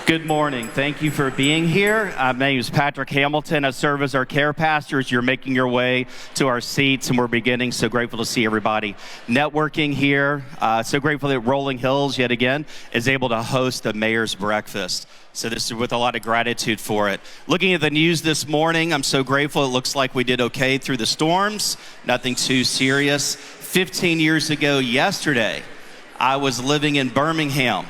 Good morning. Thank you for being here. My name is Patrick Hamilton. I serve as our care pastor as you're making your way to our seats, and we're beginning. So grateful to see everybody networking here. So grateful that Rolling Hills, yet again, is able to host the Mayor's Breakfast. So this is with a lot of gratitude for it. Looking at the news this morning, I'm so grateful. It looks like we did okay through the storms. Nothing too serious. 15 years ago yesterday, I was living in Birmingham,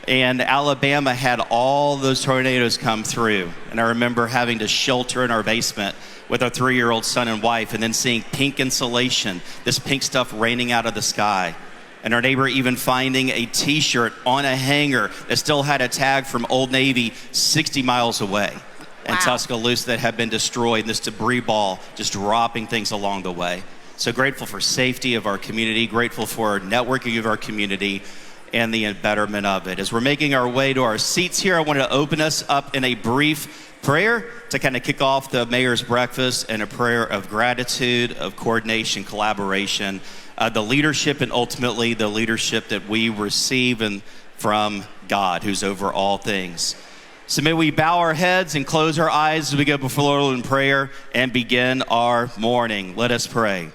and Alabama had all those tornadoes come through. And I remember having to shelter in our basement with our 3-year-old son and wife, and then seeing pink insulation, this pink stuff raining out of the sky. And our neighbor even finding a t-shirt on a hanger that still had a tag from Old Navy 60 miles away in Tuscaloosa that had been destroyed, and this debris ball just dropping things along the way. So grateful for safety of our community, grateful for networking of our community, and the betterment of it. As we're making our way to our seats here, I want to open us up in a brief prayer to kind of kick off the Mayor's Breakfast, and a prayer of gratitude, of coordination, collaboration, the leadership, and ultimately the leadership that we receive from God, who's over all things. So may we bow our heads and close our eyes as we go before the Lord in prayer and begin our morning. Let us pray.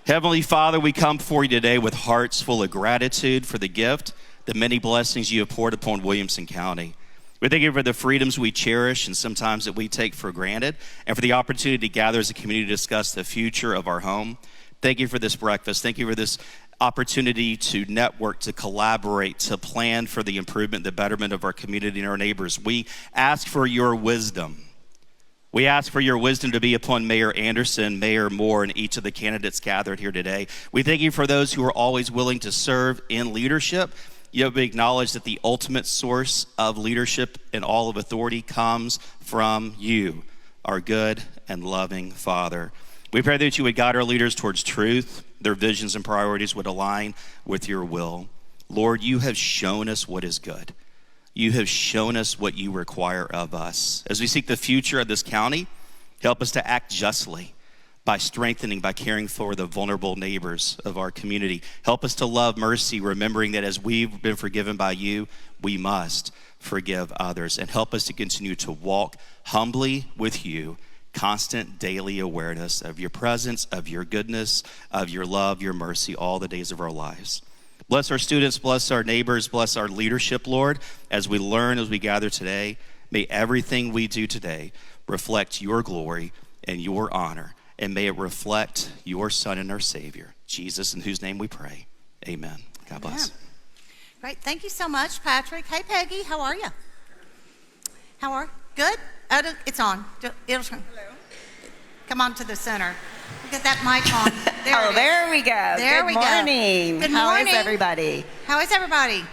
Heavenly Father, we come before you today with hearts full of gratitude for the gift, the many blessings you have poured upon Williamson County. We thank you for the freedoms we cherish and sometimes that we take for granted, and for the opportunity to gather as a community to discuss the future of our home. Thank you for this breakfast. Thank you for this opportunity to network, to collaborate, to plan for the improvement, the betterment of our community and our neighbors. We ask for your wisdom. We ask for your wisdom to be upon Mayor Anderson, Mayor Moore, and each of the candidates gathered here today. We thank you for those who are always willing to serve in leadership. You have acknowledged that the ultimate source of leadership and all of authority comes from you, our good and loving Father. We pray that you would guide our leaders towards truth, their visions and priorities would align with your will. Lord, you have shown us what is good. You have shown us what you require of us. As we seek the future of this county, help us to act justly by strengthening, by caring for the vulnerable neighbors of our community. Help us to love mercy, remembering that as we've been forgiven by you, we must forgive others. And help us to continue to walk humbly with you, constant daily awareness of your presence, of your goodness, of your love, your mercy, all the days of our lives. Bless our students, bless our neighbors, bless our leadership, Lord, as we learn, as we gather today. May everything we do today reflect your glory and your honor, and may it reflect your Son and our Savior, Jesus, in whose name we pray. Amen. God bless. Yeah. Great. Thank you so much, Patrick. Hey, Peggy. How are you? How are you? Good? Oh, it's on. It'll turn. Hello. Come on to the center. Get that mic on. There we go. Good morning. Good morning. How is everybody? How is everybody?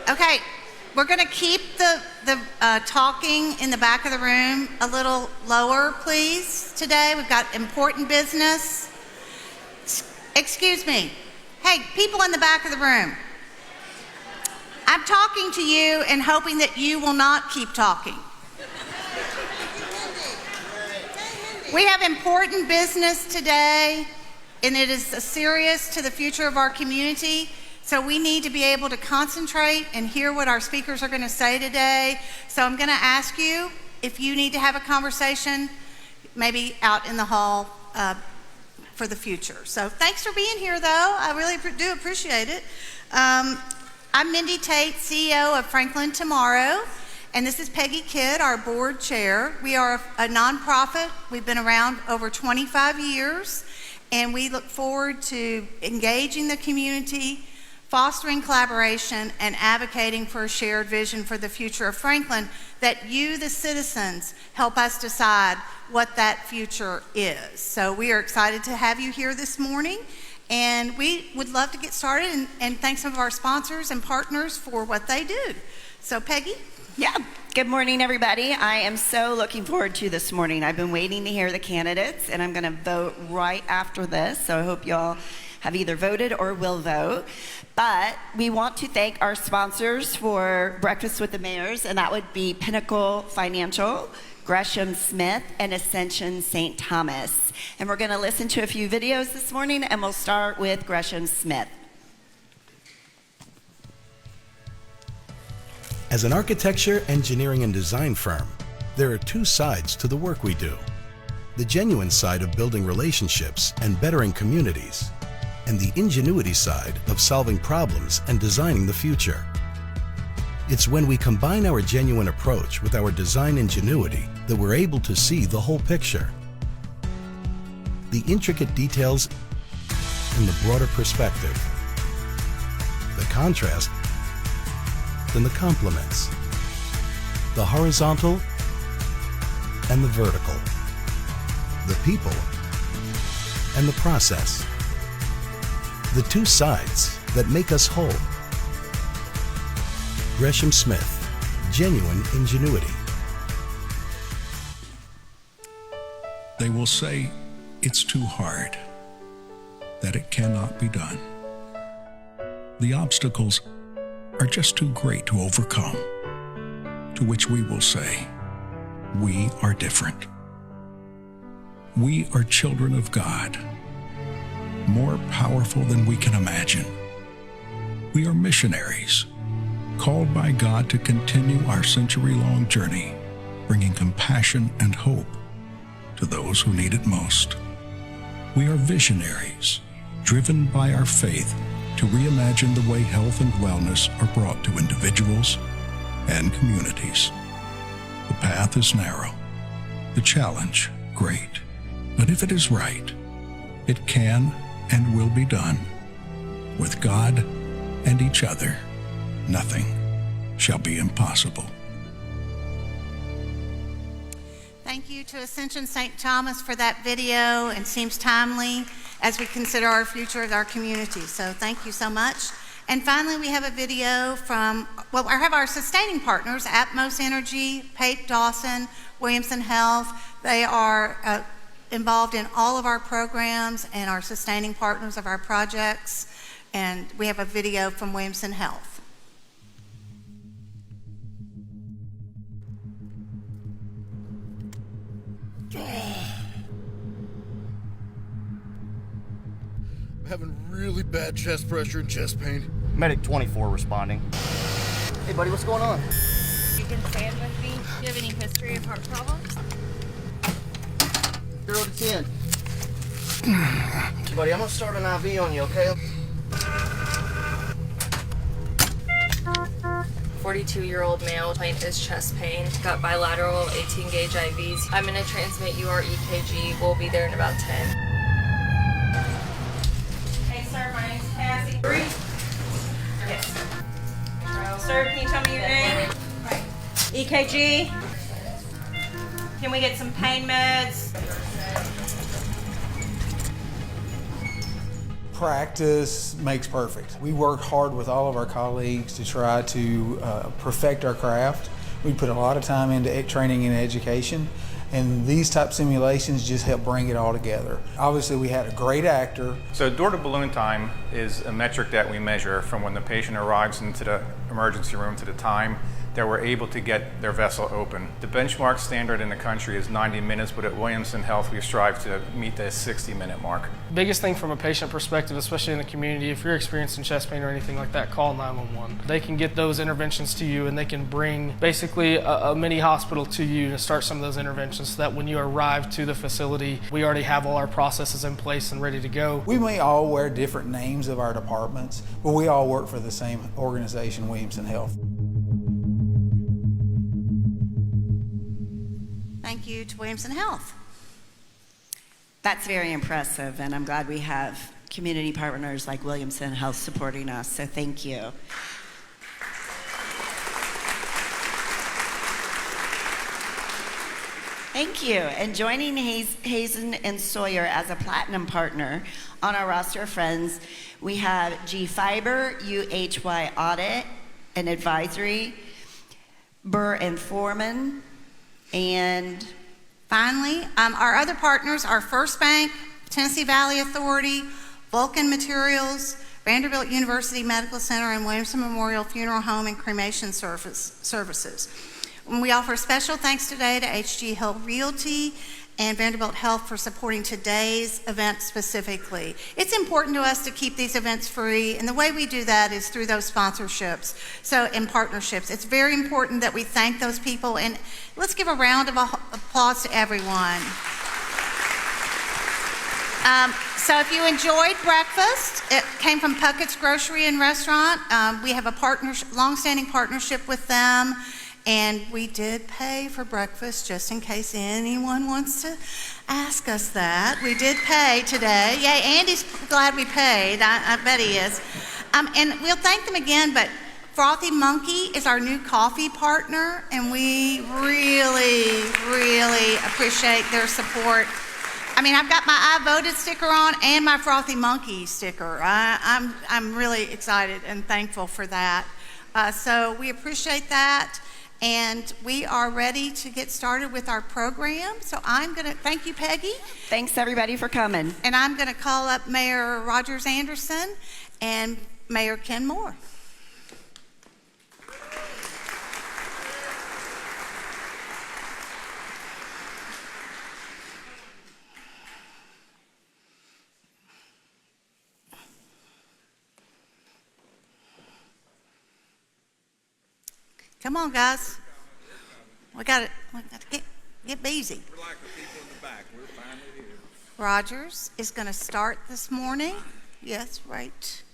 Okay, we're going to keep the talking in the back of the room a little lower, please, today. We've got important business. Excuse me. Hey, people in the back of the room. I'm talking to you and hoping that you will not keep talking. We have important business today, and it is serious to the future of our community. So we need to be able to concentrate and hear what our speakers are going to say today. So I'm going to ask you, if you need to have a conversation, maybe out in the hall for the future. So thanks for being here, though. I really do appreciate it. I'm Mindy Tate, CEO of Franklin Tomorrow. And this is Peggy Kidd, our board chair. We are a nonprofit. We've been around over 25 years, and we look forward to engaging the community, fostering collaboration, and advocating for a shared vision for the future of Franklin, that you, the citizens, help us decide what that future is. So we are excited to have you here this morning, and we would love to get started and thank some of our sponsors and partners for what they do. So Peggy? Yeah. Good morning, everybody. I am so looking forward to this morning. I've been waiting to hear the candidates, and I'm going to vote right after this. So I hope y'all have either voted or will vote. But we want to thank our sponsors for Breakfast with the Mayors, and that would be Pinnacle Financial, Gresham Smith, and Ascension St. Thomas. And we're going to listen to a few videos this morning, and we'll start with Gresham Smith. As an architecture, engineering, and design firm, there are two sides to the work we do. The genuine side of building relationships and bettering communities, and the ingenuity side of solving problems and designing the future. It's when we combine our genuine approach with our design ingenuity that we're able to see the whole picture. The intricate details and the broader perspective. The contrast and the complements. The horizontal and the vertical. The people and the process. The two sides that make us whole. Gresham Smith, genuine ingenuity. They will say it's too hard, that it cannot be done. The obstacles are just too great to overcome, to which we will say, we are different. We are children of God, more powerful than we can imagine. We are missionaries, called by God to continue our century-long journey, bringing compassion and hope to those who need it most. We are visionaries, driven by our faith to reimagine the way health and wellness are brought to individuals and communities. The path is narrow, the challenge great, but if it is right, it can and will be done. With God and each other, nothing shall be impossible. Thank you to Ascension St. Thomas for that video, and seems timely as we consider our future of our community. So thank you so much. And finally, we have a video from, well, I have our sustaining partners, Atmos Energy, Pate Dawson, Williamson Health. They are involved in all of our programs and are sustaining partners of our projects. And we have a video from Williamson Health. I'm having really bad chest pressure and chest pain. Medic 24 responding. Hey buddy, what's going on? You can stand with me. Do you have any history of heart problems? 0 to 10. Buddy, I'm gonna start an IV on you, okay? 42-year-old male, complaint is chest pain. Got bilateral 18-gauge IVs. I'm gonna transmit you our EKG. We'll be there in about 10. Hey sir, my name's Cassie. 3? Yes. Sir, can you tell me your name? Right. EKG. Can we get some pain meds? Practice makes perfect. We work hard with all of our colleagues to try to perfect our craft. We put a lot of time into training and education, and these type simulations just help bring it all together. Obviously, we had a great actor. So door to balloon time is a metric that we measure from when the patient arrives into the emergency room to the time that we're able to get their vessel open. The benchmark standard in the country is 90 minutes, but at Williamson Health we strive to meet the 60-minute mark. Biggest thing from a patient perspective, especially in the community, if you're experiencing chest pain or anything like that, call 911. They can get those interventions to you, and they can bring basically a mini hospital to you to start some of those interventions, so that when you arrive to the facility, we already have all our processes in place and ready to go. We may all wear different names of our departments, but we all work for the same organization, Williamson Health. Thank you to Williamson Health. That's very impressive, and I'm glad we have community partners like Williamson Health supporting us, so thank you. Thank you. And joining Hazen and Sawyer as a platinum partner on our roster of friends, we have G Fiber, UHY Audit and Advisory, Burr and Foreman, and finally, our other partners are First Bank, Tennessee Valley Authority, Vulcan Materials, Vanderbilt University Medical Center, and Williamson Memorial Funeral Home and Cremation Services. And we offer special thanks today to HG Hill Realty and Vanderbilt Health for supporting today's event specifically. It's important to us to keep these events free, and the way we do that is through those sponsorships and partnerships. It's very important that we thank those people, and let's give a round of applause to everyone. So if you enjoyed breakfast, it came from Puckett's Grocery and Restaurant. We have a long-standing partnership with them, and we did pay for breakfast just in case anyone wants to ask us that. We did pay today. Yay, Andy's glad we paid. I bet he is. And we'll thank them again, but Frothy Monkey is our new coffee partner, and we really, really appreciate their support. I mean, I've got my I voted sticker on and my Frothy Monkey sticker. I'm really excited and thankful for that. So we appreciate that, and we are ready to get started with our program. So I'm going to thank you, Peggy. Thanks, everybody, for coming. And I'm going to call up Mayor Rogers Anderson and Mayor Ken Moore. Come on, guys. We got to get busy. We're like the people in the back. We're finally here. Rogers is going to start this morning. Yes, right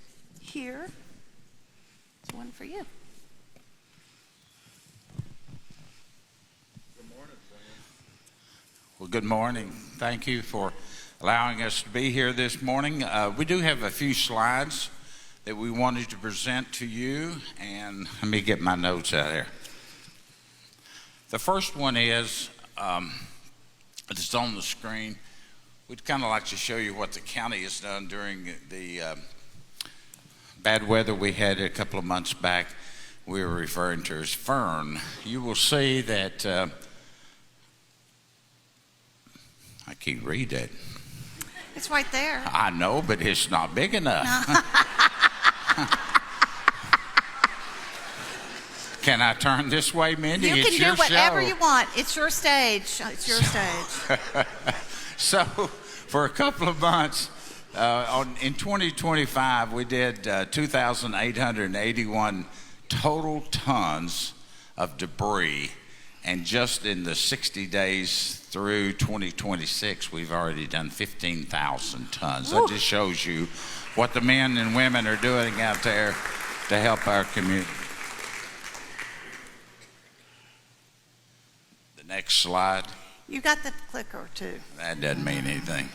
here. There's one for you. Good morning, Sam. Well, good morning. Thank you for allowing us to be here this morning. We do have a few slides that we wanted to present to you, and let me get my notes out here. The first one is, it's on the screen. We'd kind of like to show you what the county has done during the bad weather we had a couple of months back. We were referring to as Fern. You will see that, I can't read that. It's right there. I know, but it's not big enough. No. Can I turn this way, Mindy? You it's can do whatever show. You want. It's your stage. It's your stage. So, for a couple of months, in 2025, we did 2,881 total tons of debris. And just in the 60 days through 2026, we've already done 15,000 tons. That just shows you what the men and women are doing out there to help our community. The next slide. You got the clicker too. That doesn't mean anything.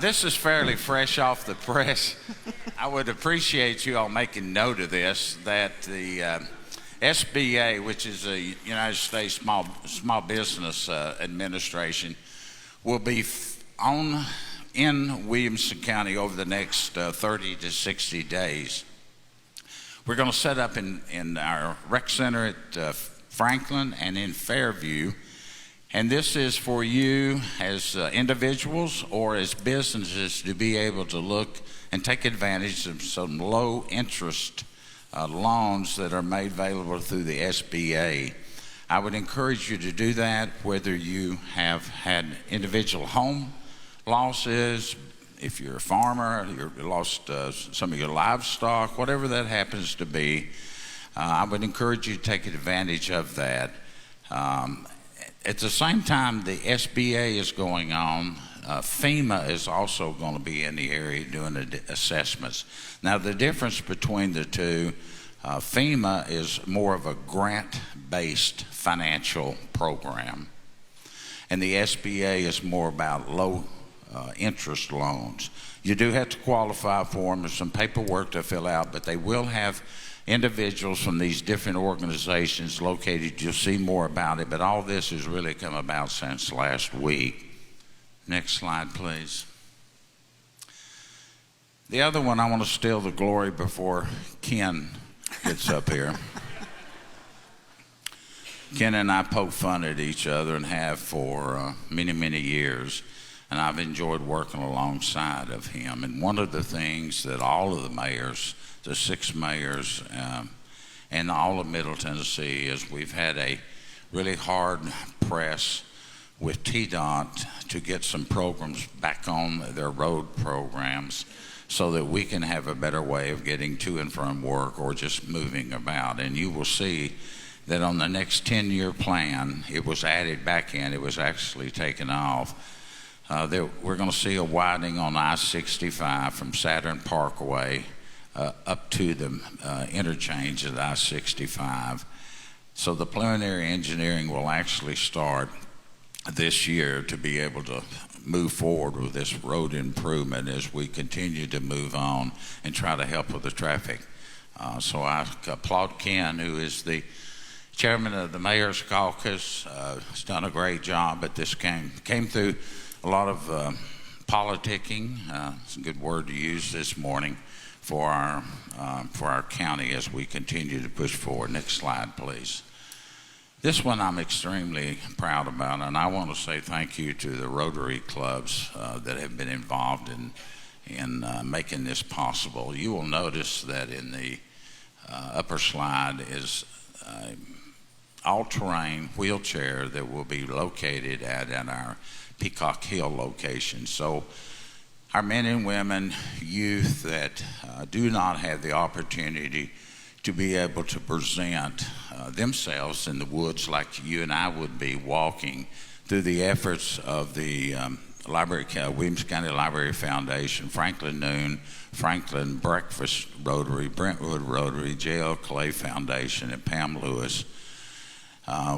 This is fairly fresh off the press. I would appreciate you all making note of this, that the SBA, which is the United States Small Business Administration, will be in Williamson County over the next 30 to 60 days. We're going to set up in our rec center at Franklin and in Fairview, and this is for you as individuals or as businesses to be able to look and take advantage of some low interest loans that are made available through the SBA. I would encourage you to do that whether you have had individual home losses, if you're a farmer, you lost some of your livestock, whatever that happens to be. I would encourage you to take advantage of that. At the same time the SBA is going on, FEMA is also going to be in the area doing the assessments. Now the difference between the two, FEMA is more of a grant-based financial program, and the SBA is more about low interest loans. You do have to qualify for them. There's some paperwork to fill out, but they will have individuals from these different organizations located. You'll see more about it, but all this has really come about since last week. Next slide, please. The other one, I want to steal the glory before Ken gets up here. Ken and I poke fun at each other and have for many, many years, and I've enjoyed working alongside of him. And one of the things that all of the mayors, the 6 mayors, and all of Middle Tennessee, is we've had a really hard press with TDOT to get some programs back on their road programs so that we can have a better way of getting to and from work or just moving about. And you will see that on the next 10-year plan, it was added back in. It was actually taken off. We're going to see a widening on I-65 from Saturn Parkway up to the interchange at I-65. So the preliminary engineering will actually start this year to be able to move forward with this road improvement as we continue to move on and try to help with the traffic. So I applaud Ken, who is the chairman of the Mayor's Caucus. Has done a great job, but this came through a lot of politicking. It's a good word to use this morning for our county as we continue to push forward. Next slide, please. This one I'm extremely proud about, and I want to say thank you to the Rotary clubs that have been involved in making this possible. You will notice that in the upper slide is all-terrain wheelchair that will be located at our Peacock Hill location. So our men and women, youth that do not have the opportunity to be able to present themselves in the woods like you and I would be walking, through the efforts of the Williams County Library Foundation, Franklin Noon, Franklin Breakfast Rotary, Brentwood Rotary, J.L. Clay Foundation, and Pam Lewis.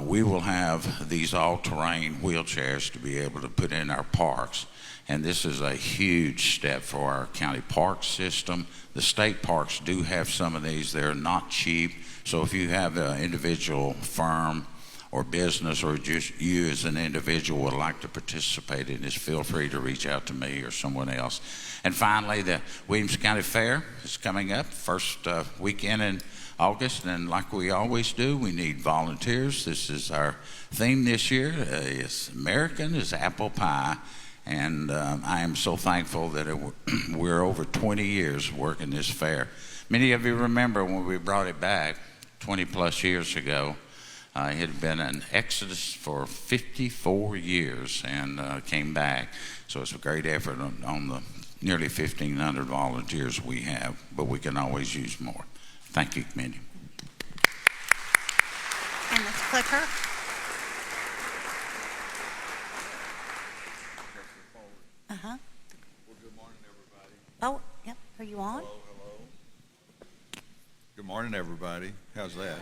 We will have these all-terrain wheelchairs to be able to put in our parks. And this is a huge step for our county park system. The state parks do have some of these. They're not cheap. So if you have an individual firm or business, or just you as an individual would like to participate in this, feel free to reach out to me or someone else. And finally, the Williams County Fair is coming up, first weekend in August, and like we always do, we need volunteers. This is our theme this year. It's American is apple pie. And I am so thankful that we're over 20 years working this fair. Many of you remember when we brought it back 20 plus years ago. It had been an exodus for 54 years and came back. So it's a great effort on the nearly 1,500 volunteers we have, but we can always use more. Thank you, Mindy. And this clicker. Uh-huh. Well, good morning, everybody. Oh, yep. Are you on? Hello. Good morning, everybody. How's that?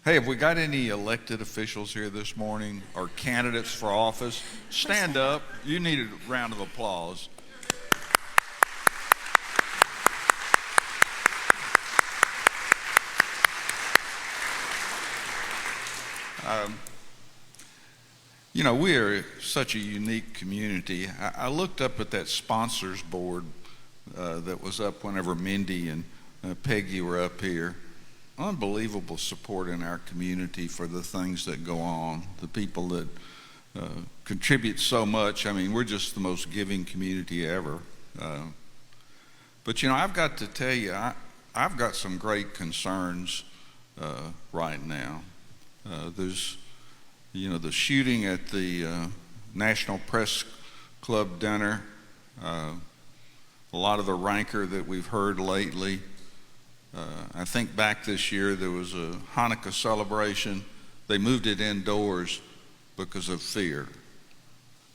Hey, have we got any elected officials here this morning or candidates for office? Stand up. You need a round of applause. You know, we are such a unique community. I looked up at that sponsors board that was up whenever Mindy and Peggy were up here. Unbelievable support in our community for the things that go on, the people that contribute so much. I mean, we're just the most giving community ever. But, you know, I've got to tell you, I've got some great concerns right now. There's the shooting at the National Press Club dinner, a lot of the rancor that we've heard lately. I think back this year there was a Hanukkah celebration. They moved it indoors because of fear.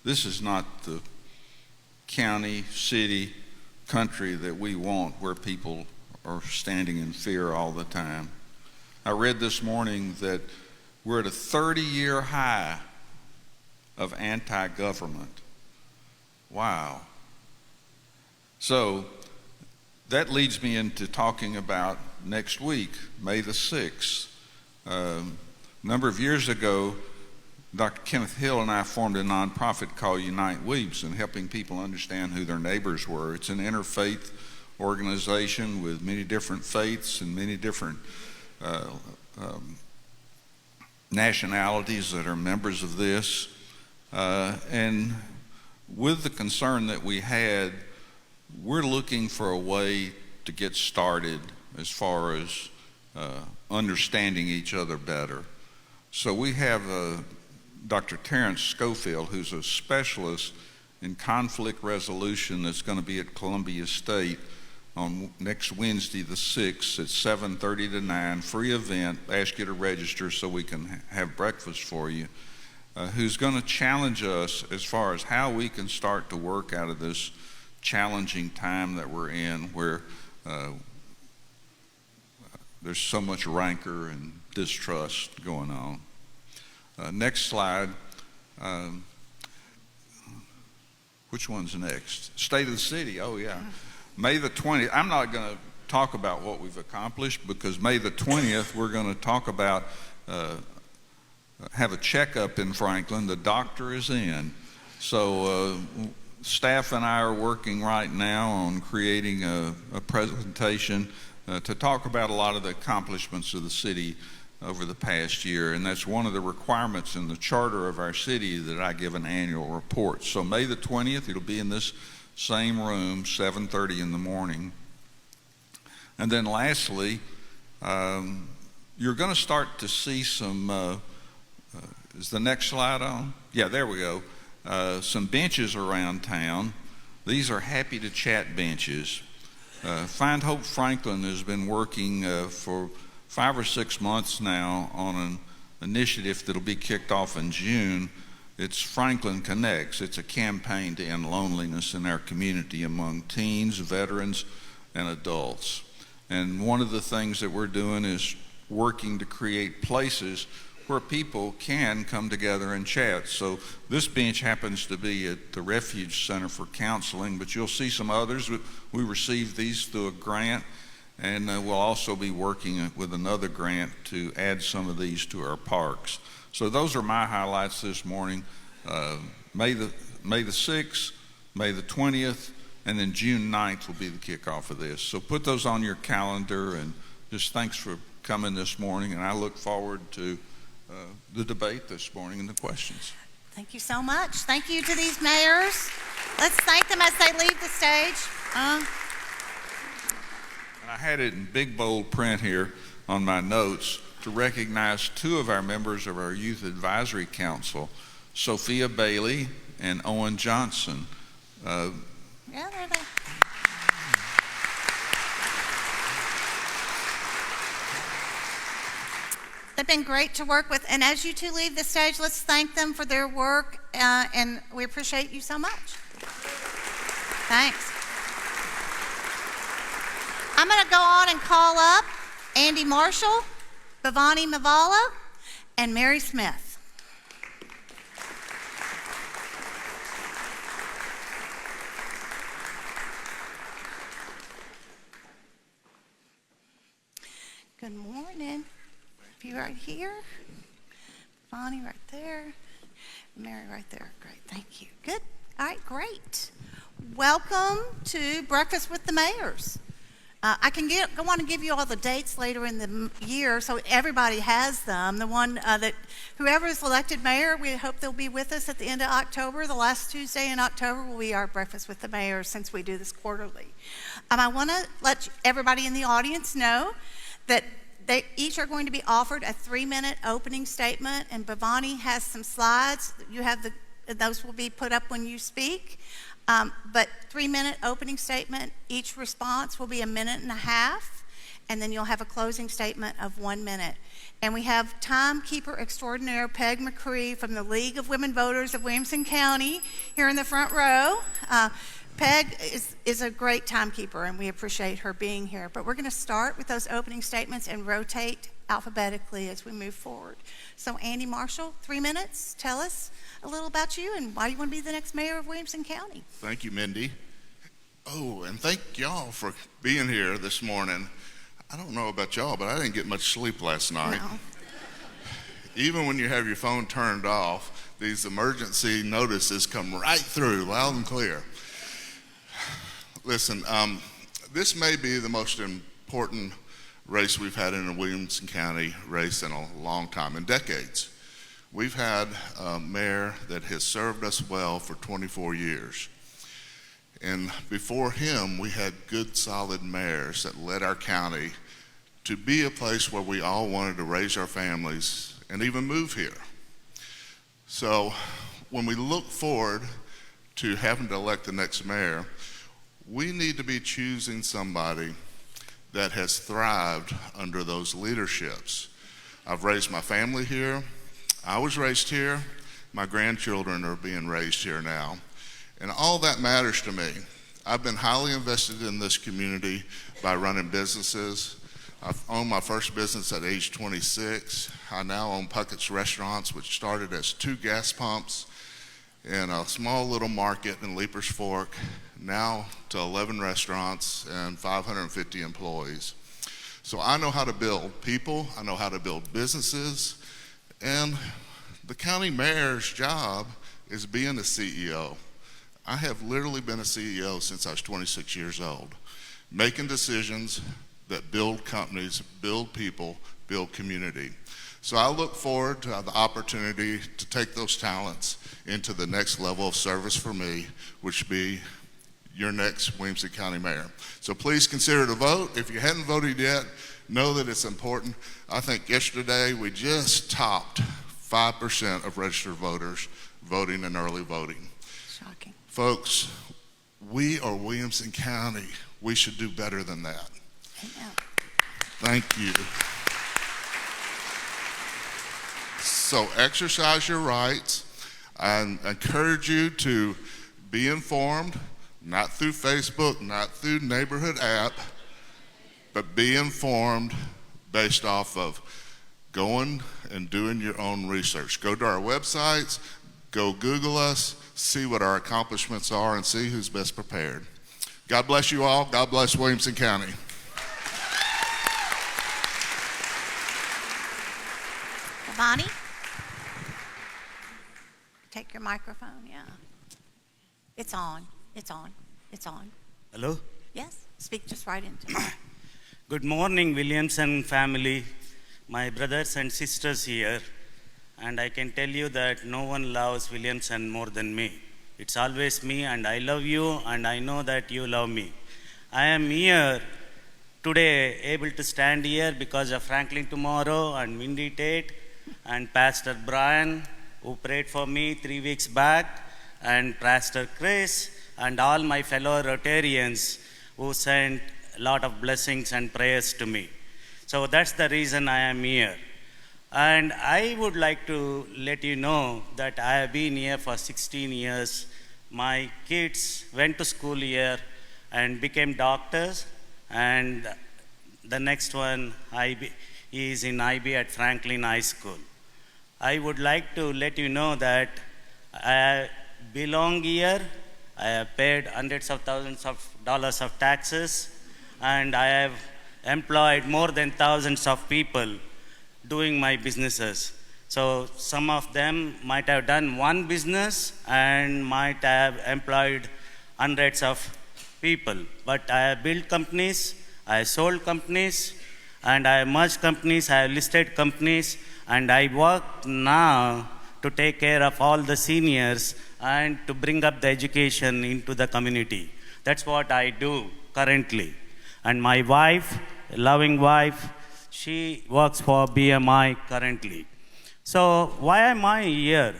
This is not the county, city, country that we want, where people are standing in fear all the time. I read this morning that we're at a 30-year high of anti-government. Wow. So that leads me into talking about next week, May the 6th. A number of years ago, Dr. Kenneth Hill and I formed a nonprofit called Unite Williamson, helping people understand who their neighbors were. It's an interfaith organization with many different faiths and many different nationalities that are members of this. And with the concern that we had, we're looking for a way to get started as far as understanding each other better. So we have Dr. Terrence Schofield, who's a specialist in conflict resolution, that's going to be at Columbia State on next Wednesday the 6th at 7:30 to 9, free event. Ask you to register so we can have breakfast for you, who's going to challenge us as far as how we can start to work out of this challenging time that we're in, where there's so much rancor and distrust going on. Next slide. Which one's next? State of the City. Oh, yeah. May the 20th. I'm not going to talk about what we've accomplished, because May the 20th, we're going to talk about, have a checkup in Franklin. The doctor is in. So staff and I are working right now on creating a presentation to talk about a lot of the accomplishments of the city over the past year, and that's one of the requirements in the charter of our city, that I give an annual report. So May the 20th, it'll be in this same room, 7:30 in the morning. And then lastly, you're going to start to see some, is the next slide on? Yeah, there we go. Some benches around town. These are happy to chat benches. Find Hope Franklin has been working for 5 or 6 months now on an initiative that'll be kicked off in June. It's Franklin Connects. It's a campaign to end loneliness in our community among teens, veterans, and adults. And one of the things that we're doing is working to create places where people can come together and chat. So this bench happens to be at the Refuge Center for Counseling, but you'll see some others. We received these through a grant, and we'll also be working with another grant to add some of these to our parks. So those are my highlights this morning. May the 6th, May the 20th, and then June 9th will be the kickoff of this. So put those on your calendar, and just thanks for coming this morning, and I look forward to the debate this morning and the questions. Thank you so much. Thank you to these mayors. Let's thank them as they leave the stage. And I had it in big bold print here on my notes to recognize 2 of our members of our Youth Advisory Council, Sophia Bailey and Owen Johnson. Yeah, there they are. They've been great to work with, and as you two leave the stage, let's thank them for their work, and we appreciate you so much. Thanks. I'm going to go on and call up Andy Marshall, Bhavani Mavala, and Mary Smith. Good morning. You right here, Bonnie right there, Mary right there. Great, thank you. Good. All right, great. Welcome to Breakfast with the Mayors. I can go on and give you all the dates later in the year, so everybody has them. The one that whoever is elected mayor, we hope they'll be with us at the end of October. The last Tuesday in October will be our Breakfast with the Mayors, since we do this quarterly. I want to let everybody in the audience know that they each are going to be offered a 3-minute opening statement, and Bhavani has some slides. You have those will be put up when you speak. But 3-minute opening statement, each response will be 1.5 minutes, and then you'll have a closing statement of 1 minute. And we have timekeeper extraordinaire Peg McCree from the League of Women Voters of Williamson County here in the front row. Peg is a great timekeeper, and we appreciate her being here. But we're going to start with those opening statements and rotate alphabetically as we move forward. So Andy Marshall, 3 minutes. Tell us a little about you and why you want to be the next mayor of Williamson County. Thank you, Mindy. Oh, and thank y'all for being here this morning. I don't know about y'all, but I didn't get much sleep last night. No. Even when you have your phone turned off, these emergency notices come right through, loud and clear. Listen, this may be the most important race we've had in a Williamson County race in a long time, in decades. We've had a mayor that has served us well for 24 years. And before him, we had good, solid mayors that led our county to be a place where we all wanted to raise our families and even move here. So when we look forward to having to elect the next mayor, we need to be choosing somebody that has thrived under those leaderships. I've raised my family here. I was raised here. My grandchildren are being raised here now. And all that matters to me. I've been highly invested in this community by running businesses. I've owned my first business at age 26. I now own Puckett's Restaurants, which started as 2 gas pumps in a small little market in Leapers Fork, now to 11 restaurants and 550 employees. So I know how to build people, I know how to build businesses, and the county mayor's job is being a CEO. I have literally been a CEO since I was 26 years old, making decisions that build companies, build people, build community. So I look forward to the opportunity to take those talents into the next level of service for me, which be your next Williamson County Mayor. So please consider the vote. If you hadn't voted yet, know that it's important. I think yesterday we just topped 5% of registered voters voting in early voting. Shocking. Folks, we are Williamson County. We should do better than that. Amen. Thank you. So exercise your rights. I encourage you to be informed, not through Facebook, not through neighborhood app, but be informed based off of going and doing your own research. Go to our websites, go Google us, see what our accomplishments are, and see who's best prepared. God bless you all. God bless Williamson County. Bonnie? Take your microphone, yeah. It's on, it's on, it's on. Hello? Yes, speak just right into it. Good morning, Williamson family, my brothers and sisters here. And I can tell you that no one loves Williamson more than me. It's always me, and I love you, and I know that you love me. I am here today, able to stand here because of Franklin Tomorrow and Windy Tate and Pastor Brian, who prayed for me 3 weeks back, and Pastor Chris, and all my fellow Rotarians who sent a lot of blessings and prayers to me. So that's the reason I am here. And I would like to let you know that I have been here for 16 years. My kids went to school here and became doctors, and the next one is in IB at Franklin High School. I would like to let you know that I belong here. I have paid hundreds of thousands of dollars of taxes, and I have employed more than thousands of people doing my businesses. So some of them might have done one business and might have employed hundreds of people. But I have built companies, I have sold companies, and I have merged companies, I have listed companies, and I work now to take care of all the seniors and to bring up the education into the community. That's what I do currently. And my wife, a loving wife, she works for BMI currently. So why am I here?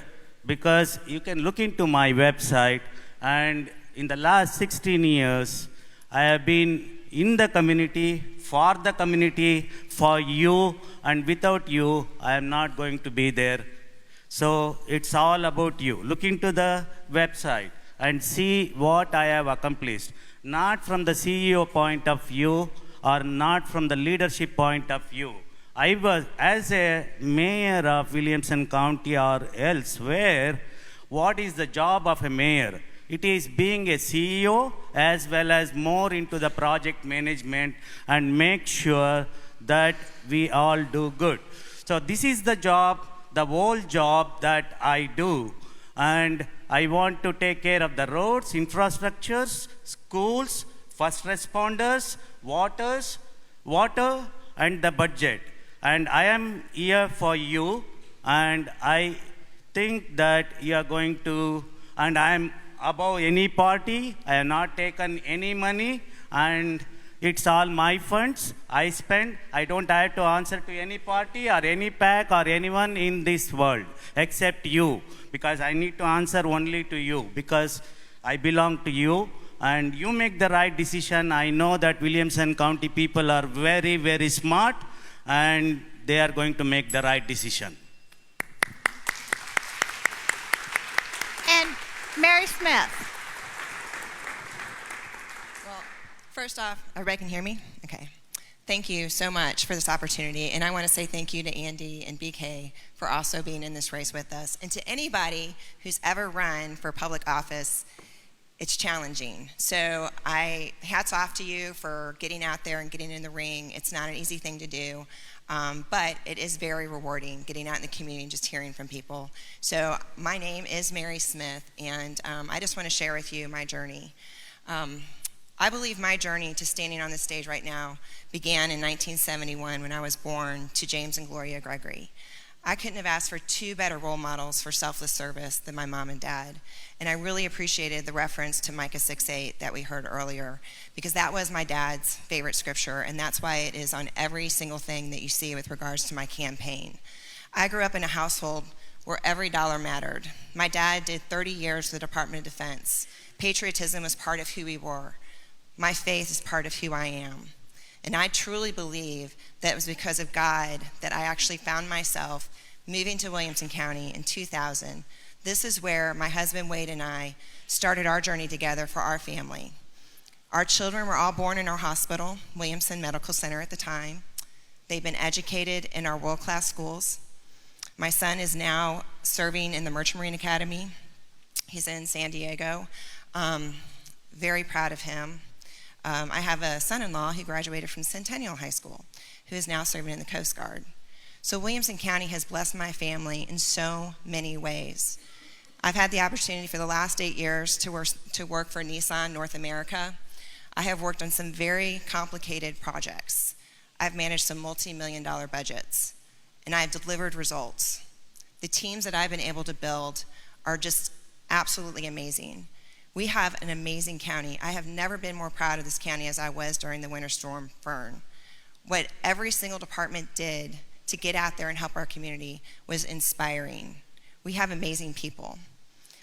Because you can look into my website, and in the last 16 years, I have been in the community, for the community, for you, and without you, I am not going to be there. So it's all about you. Look into the website and see what I have accomplished. Not from the CEO point of view, or not from the leadership point of view. I was, as a mayor of Williamson County or elsewhere, what is the job of a mayor? It is being a CEO as well as more into the project management and make sure that we all do good. So this is the job, the whole job that I do. And I want to take care of the roads, infrastructures, schools, first responders, water, and the budget. And I am here for you, and I think that you are going to, and I am above any party. I have not taken any money, and It's all my funds. I spend. I don't have to answer to any party or any PAC or anyone in this world except you, because I need to answer only to you, because I belong to you. And you make the right decision. I know that Williamson County people are very, very smart, and they are going to make the right decision. And Mary Smith. Well, first off, everybody can hear me? Okay. Thank you so much for this opportunity. And I want to say thank you to Andy and BK for also being in this race with us. And to anybody who's ever run for public office, it's challenging. So hats off to you for getting out there and getting in the ring. It's not an easy thing to do, but it is very rewarding getting out in the community and just hearing from people. So my name is Mary Smith, and I just want to share with you my journey. I believe my journey to standing on this stage right now began in 1971 when I was born to James and Gloria Gregory. I couldn't have asked for two better role models for selfless service than my mom and dad. And I really appreciated the reference to Micah 6:8 that we heard earlier, because that was my dad's favorite scripture, and that's why it is on every single thing that you see with regards to my campaign. I grew up in a household where every dollar mattered. My dad did 30 years for the Department of Defense. Patriotism was part of who we were. My faith is part of who I am. And I truly believe that it was because of God that I actually found myself moving to Williamson County in 2000. This is where my husband Wade and I started our journey together for our family. Our children were all born in our hospital, Williamson Medical Center at the time. They've been educated in our world-class schools. My son is now serving in the Merchant Marine Academy. He's in San Diego. Very proud of him. I have a son-in-law who graduated from Centennial High School, who is now serving in the Coast Guard. So Williamson County has blessed my family in so many ways. I've had the opportunity for the last 8 years to work for Nissan North America. I have worked on some very complicated projects. I've managed some multi-million-dollar budgets, and I've delivered results. The teams that I've been able to build are just absolutely amazing. We have an amazing county. I have never been more proud of this county as I was during the Winter Storm Fern. What every single department did to get out there and help our community was inspiring. We have amazing people.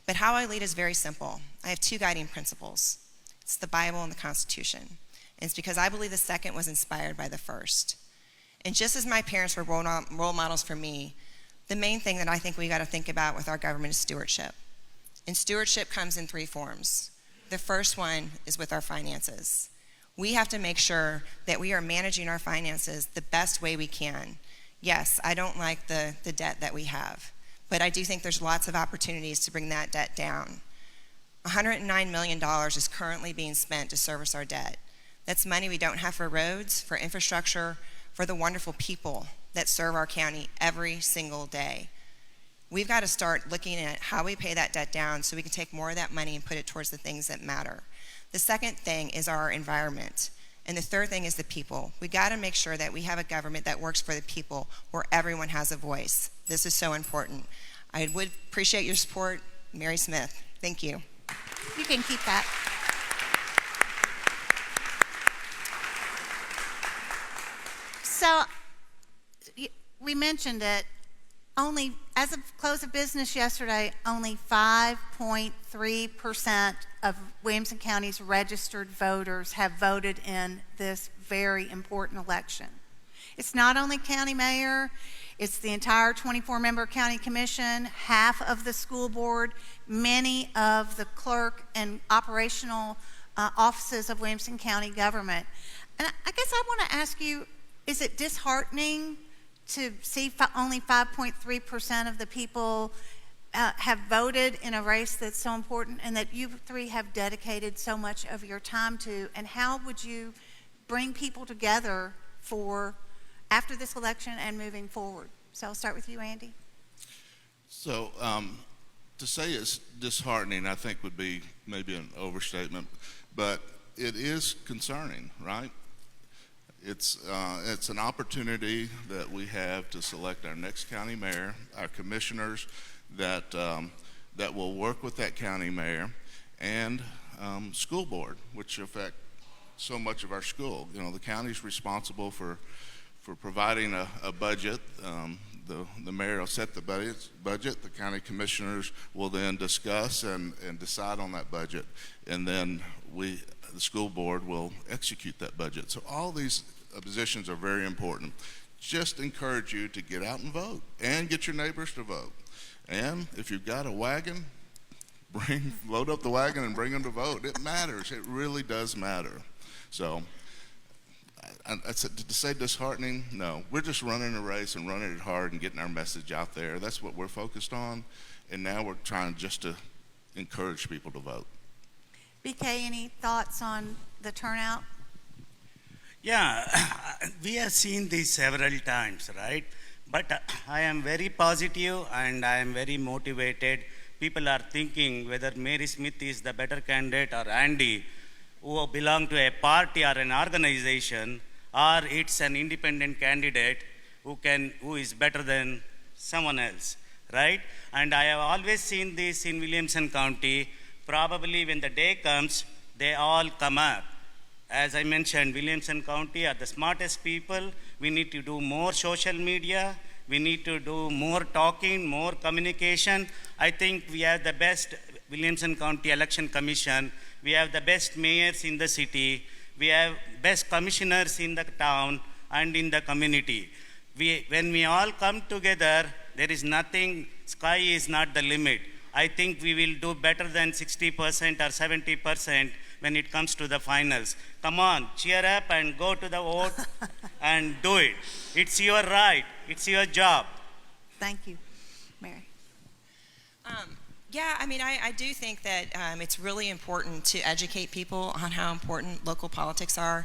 But how I lead is very simple. I have two guiding principles. It's the Bible and the Constitution. And it's because I believe the second was inspired by the first. And just as my parents were role models for me, the main thing that I think we got to think about with our government is stewardship. And stewardship comes in three forms. The first one is with our finances. We have to make sure that we are managing our finances the best way we can. Yes, I don't like the debt that we have, but I do think there's lots of opportunities to bring that debt down. $109 million is currently being spent to service our debt. That's money we don't have for roads, for infrastructure, for the wonderful people that serve our county every single day. We've got to start looking at how we pay that debt down so we can take more of that money and put it towards the things that matter. The second thing is our environment. And the third thing is the people. We got to make sure that we have a government that works for the people, where everyone has a voice. This is so important. I would appreciate your support. Mary Smith. Thank you. You can keep that. So we mentioned it. Only, as of close of business yesterday, only 5.3% of Williamson County's registered voters have voted in this very important election. It's not only county mayor, it's the entire 24-member county commission, half of the school board, many of the clerk and operational offices of Williamson County government. And I guess I want to ask you, is it disheartening to see only 5.3% of the people have voted in a race that's so important, and that you three have dedicated so much of your time to? And how would you bring people together for after this election and moving forward? So I'll start with you, Andy. So to say it's disheartening, I think would be maybe an overstatement, but it is concerning, right? It's an opportunity that we have to select our next county mayor, our commissioners that will work with that county mayor, and school board, which affect so much of our school. You know, the county's responsible for providing a budget. The mayor will set the budget. The county commissioners will then discuss and decide on that budget, and then the school board will execute that budget. So all these positions are very important. Just encourage you to get out and vote and get your neighbors to vote. And if you've got a wagon, load up the wagon and bring them to vote. It matters. It really does matter. So to say disheartening, no. We're just running a race and running it hard and getting our message out there. That's what we're focused on. And now we're trying just to encourage people to vote. BK, any thoughts on the turnout? Yeah, we have seen this several times, right? But I am very positive and I am very motivated. People are thinking whether Mary Smith is the better candidate or Andy, who belong to a party or an organization, or it's an independent candidate who is better than someone else, right? And I have always seen this in Williamson County. Probably when the day comes, they all come up. As I mentioned, Williamson County are the smartest people. We need to do more social media. We need to do more talking, more communication. I think we have the best Williamson County Election Commission. We have the best mayors in the city. We have best commissioners in the town and in the community. When we all come together, there is nothing, sky is not the limit. I think we will do better than 60% or 70% when it comes to the finals. Come on, cheer up and go to the vote and do it. It's your right. It's your job. Thank you. Mary. Yeah, I mean, I do think that it's really important to educate people on how important local politics are.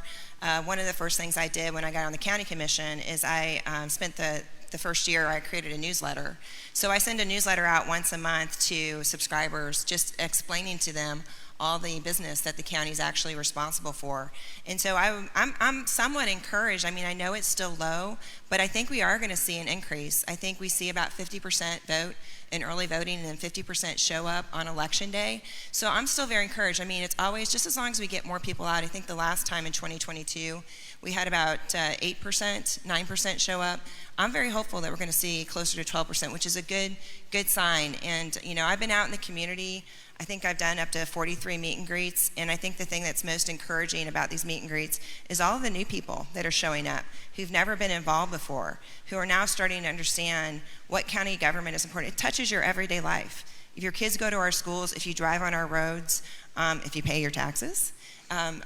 One of the first things I did when I got on the county commission is I spent the first year I created a newsletter. So I send a newsletter out once a month to subscribers, just explaining to them all the business that the county is actually responsible for. And so I'm somewhat encouraged. I mean, I know it's still low, but I think we are going to see an increase. I think we see about 50% vote in early voting and then 50% show up on election day. So I'm still very encouraged. I mean, it's always, just as long as we get more people out. I think the last time in 2022, we had about 8%, 9% show up. I'm very hopeful that we're going to see closer to 12%, which is a good sign. And, you know, I've been out in the community. I think I've done up to 43 meet and greets, and I think the thing that's most encouraging about these meet and greets is all of the new people that are showing up who've never been involved before, who are now starting to understand what county government is important. It touches your everyday life. If your kids go to our schools, if you drive on our roads, if you pay your taxes,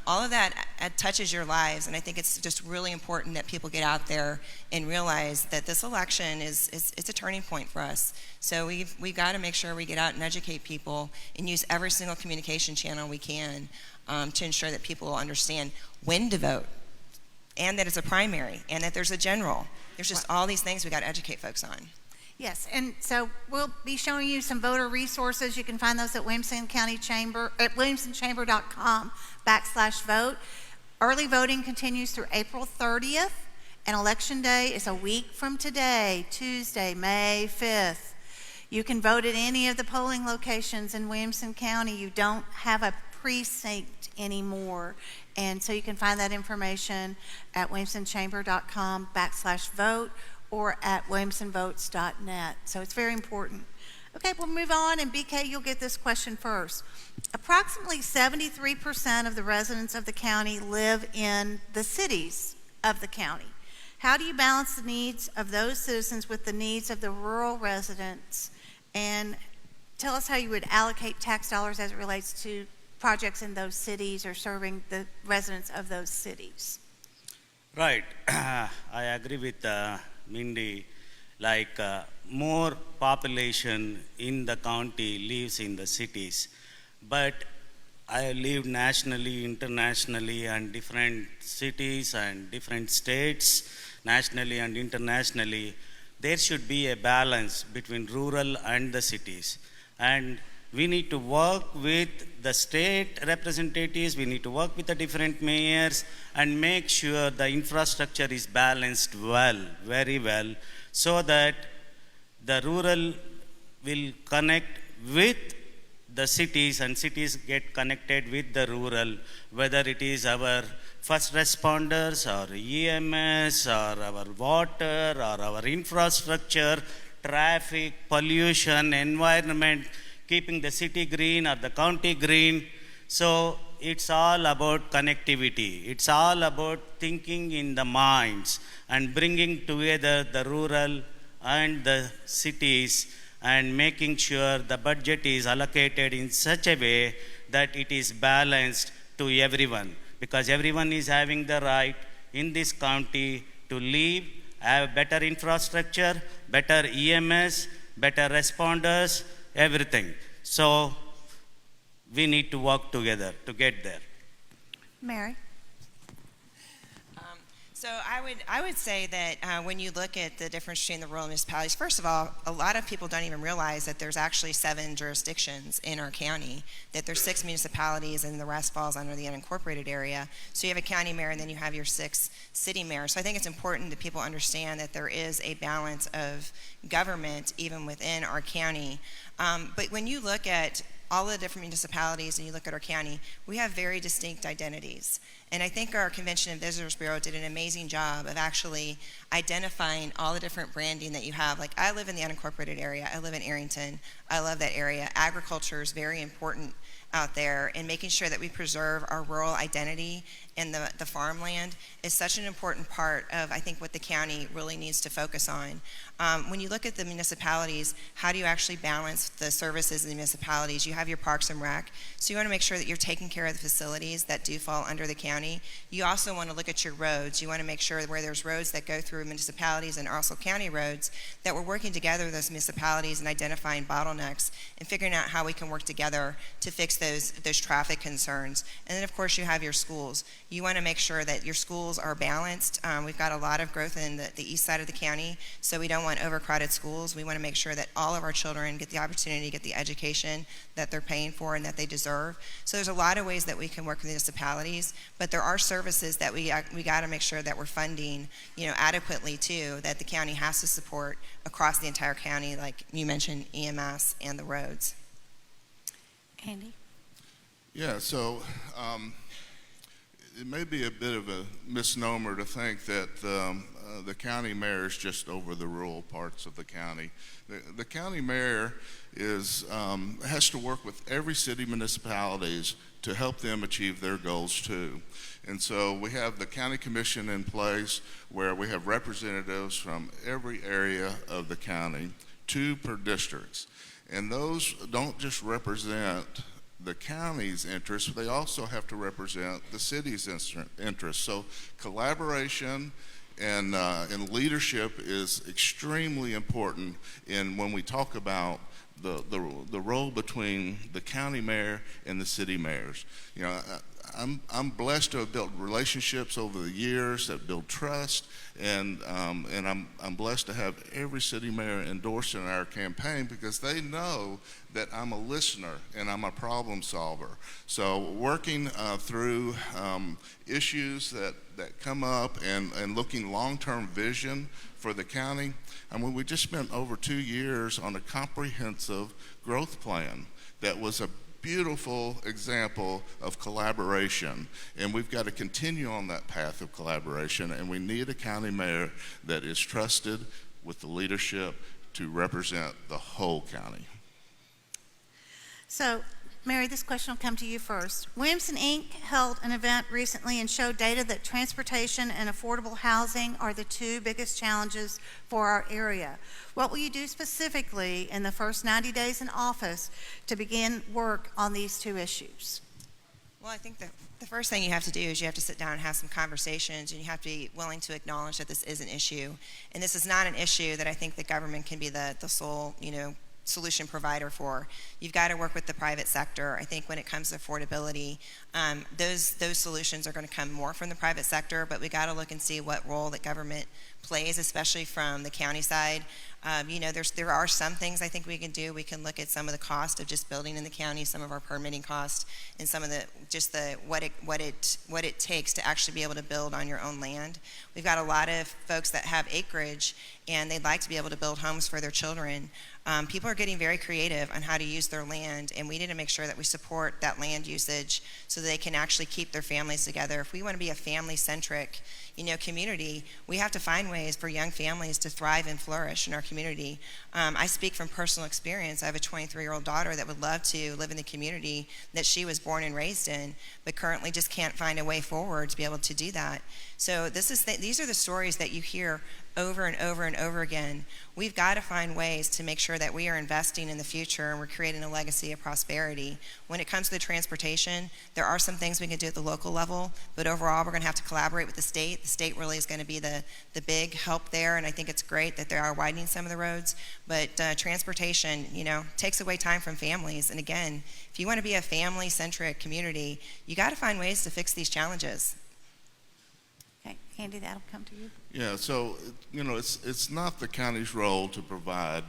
all of that touches your lives, and I think it's just really important that people get out there and realize that this election it's a turning point for us. So we've got to make sure we get out and educate people and use every single communication channel we can to ensure that people will understand when to vote, and that it's a primary, and that there's a general. There's just all these things we got to educate folks on. Yes, and so we'll be showing you some voter resources. You can find those at Williamson County Chamber, at williamsonchamber.com/vote. Early voting continues through April 30th, and Election Day is a week from today, Tuesday, May 5th. You can vote at any of the polling locations in Williamson County. You don't have a precinct anymore, and so you can find that information at williamsonchamber.com/vote or at williamsonvotes.net. So it's very important. Okay, we'll move on, and BK, you'll get this question first. Approximately 73% of the residents of the county live in the cities of the county. How do you balance the needs of those citizens with the needs of the rural residents? And tell us how you would allocate tax dollars as it relates to projects in those cities or serving the residents of those cities. Right. I agree with Mindy. More population in the county lives in the cities, but I live nationally, internationally, and different cities and different states, nationally and internationally. There should be a balance between rural and the cities, and we need to work with the state representatives, we need to work with the different mayors and make sure the infrastructure is balanced well, very well, so that the rural will connect with the cities, and cities get connected with the rural, whether it is our first responders or EMS or our water or our infrastructure, traffic, pollution, environment, keeping the city green or the county green. So it's all about connectivity. It's all about thinking in the minds and bringing together the rural and the cities and making sure the budget is allocated in such a way that it is balanced to everyone, because everyone is having the right in this county to live, have better infrastructure, better EMS, better responders, everything. So we need to work together to get there. Mary? So I would say that when you look at the difference between the rural municipalities, first of all, a lot of people don't even realize that there's actually 7 jurisdictions in our county, that there's 6 municipalities and the rest falls under the unincorporated area. So you have a county mayor and then you have your 6 city mayors. So I think it's important that people understand that there is a balance of government even within our county. But when you look at all the different municipalities and you look at our county, we have very distinct identities. And I think our Convention and Visitors Bureau did an amazing job of actually identifying all the different branding that you have. Like, I live in the unincorporated area. I live in Arrington. I love that area. Agriculture is very important out there, and making sure that we preserve our rural identity and the farmland is such an important part of, I think, what the county really needs to focus on. When you look at the municipalities, how do you actually balance the services in the municipalities? You have your Parks and Rec, so you want to make sure that you're taking care of the facilities that do fall under the county. You also want to look at your roads. You want to make sure where there's roads that go through municipalities and also county roads, that we're working together with those municipalities and identifying bottlenecks and figuring out how we can work together to fix those traffic concerns. And then, of course, you have your schools. You want to make sure that your schools are balanced. We've got a lot of growth in the east side of the county, so we don't want overcrowded schools. We want to make sure that all of our children get the opportunity to get the education that they're paying for and that they deserve. So there's a lot of ways that we can work with municipalities, but there are services that we got to make sure that we're funding, adequately too, that the county has to support across the entire county, like you mentioned, EMS and the roads. Andy? Yeah, so it may be a bit of a misnomer to think that the county mayor is just over the rural parts of the county. The county mayor has to work with every city municipalities to help them achieve their goals too. And so we have the county commission in place where we have representatives from every area of the county, 2 per districts. And those don't just represent the county's interests, they also have to represent the city's interests. So collaboration and leadership is extremely important when we talk about the role between the county mayor and the city mayors. I'm blessed to have built relationships over the years that build trust, and I'm blessed to have every city mayor endorse in our campaign because they know that I'm a listener and I'm a problem solver. So working through issues that come up and looking long-term vision for the county. We just spent over 2 years on a comprehensive growth plan that was a beautiful example of collaboration, and we've got to continue on that path of collaboration, and we need a county mayor that is trusted with the leadership to represent the whole county. So, Mary, this question will come to you first. Williamson Inc. held an event recently and showed data that transportation and affordable housing are the 2 biggest challenges for our area. What will you do specifically in the first 90 days in office to begin work on these 2 issues? Well, I think the first thing you have to do is you have to sit down and have some conversations, and you have to be willing to acknowledge that this is an issue. And this is not an issue that I think the government can be the sole, solution provider for. You've got to work with the private sector. I think when it comes to affordability, those solutions are going to come more from the private sector, but we got to look and see what role that government plays, especially from the county side. There are some things I think we can do. We can look at some of the cost of just building in the county, some of our permitting costs, and some of what it takes to actually be able to build on your own land. We've got a lot of folks that have acreage, and they'd like to be able to build homes for their children. People are getting very creative on how to use their land, and we need to make sure that we support that land usage so that they can actually keep their families together. If we want to be a family-centric, community, we have to find ways for young families to thrive and flourish in our community. I speak from personal experience. I have a 23-year-old daughter that would love to live in the community that she was born and raised in, but currently just can't find a way forward to be able to do that. So these are the stories that you hear over and over and over again. We've got to find ways to make sure that we are investing in the future and we're creating a legacy of prosperity. When it comes to the transportation, there are some things we can do at the local level, but overall we're going to have to collaborate with the state. The state really is going to be the big help there, and I think it's great that they are widening some of the roads, but transportation, takes away time from families. And again, if you want to be a family-centric community, you got to find ways to fix these challenges. Okay, Andy, that'll come to you. Yeah, so, it's not the county's role to provide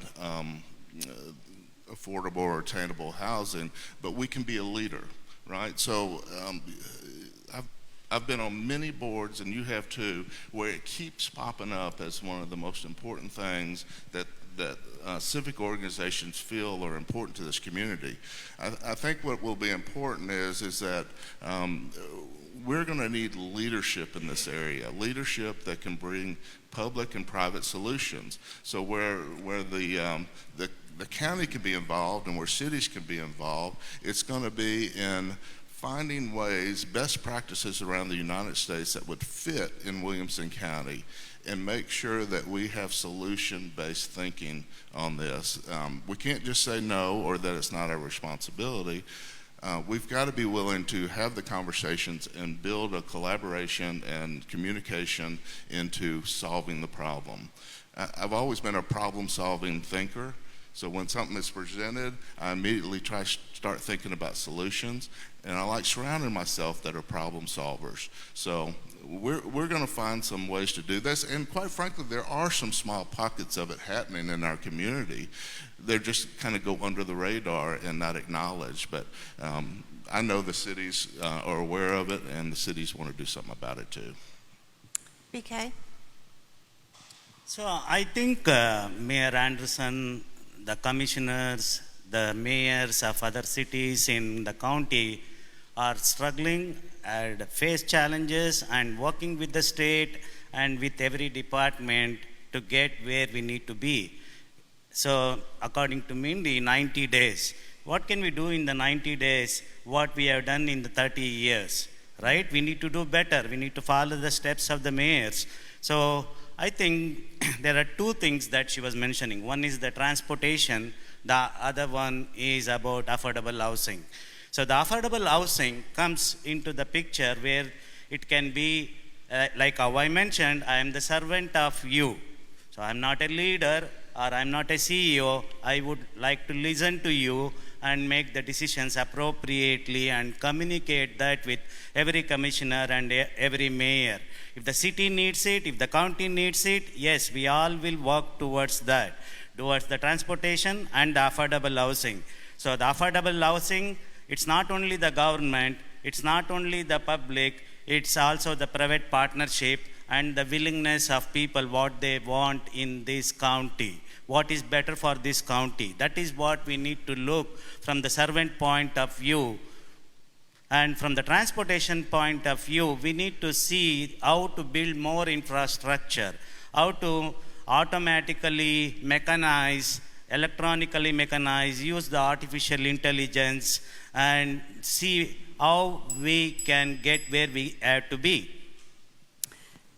affordable or attainable housing, but we can be a leader, right? So I've been on many boards, and you have too, where it keeps popping up as one of the most important things that civic organizations feel are important to this community. I think what will be important is that we're going to need leadership in this area, leadership that can bring public and private solutions. So where the county can be involved and where cities can be involved, it's going to be in finding ways, best practices around the United States that would fit in Williamson County, and make sure that we have solution-based thinking on this. We can't just say no or that it's not our responsibility. We've got to be willing to have the conversations and build a collaboration and communication into solving the problem. I've always been a problem-solving thinker, so when something is presented, I immediately start thinking about solutions, and I like surrounding myself that are problem solvers. So we're going to find some ways to do this, and quite frankly, there are some small pockets of it happening in our community. They just kind of go under the radar and not acknowledged, but I know the cities are aware of it, and the cities want to do something about it too. BK? So I think Mayor Anderson, the commissioners, the mayors of other cities in the county are struggling and face challenges and working with the state and with every department to get where we need to be. So according to Mindy, 90 days. What can we do in the 90 days what we have done in the 30 years, right? We need to do better. We need to follow the steps of the mayors. So I think there are two things that she was mentioning. One is the transportation. The other one is about affordable housing. So the affordable housing comes into the picture where it can be, like how I mentioned, I am the servant of you. So I'm not a leader or I'm not a CEO. I would like to listen to you and make the decisions appropriately and communicate that with every commissioner and every mayor. If the city needs it, if the county needs it, yes, we all will work towards that, towards the transportation and the affordable housing. So the affordable housing, it's not only the government, it's not only the public, it's also the private partnership and the willingness of people, what they want in this county, what is better for this county. That is what we need to look from the servant point of view. And from the transportation point of view, we need to see how to build more infrastructure, how to automatically mechanize, electronically mechanize, use the artificial intelligence, and see how we can get where we have to be.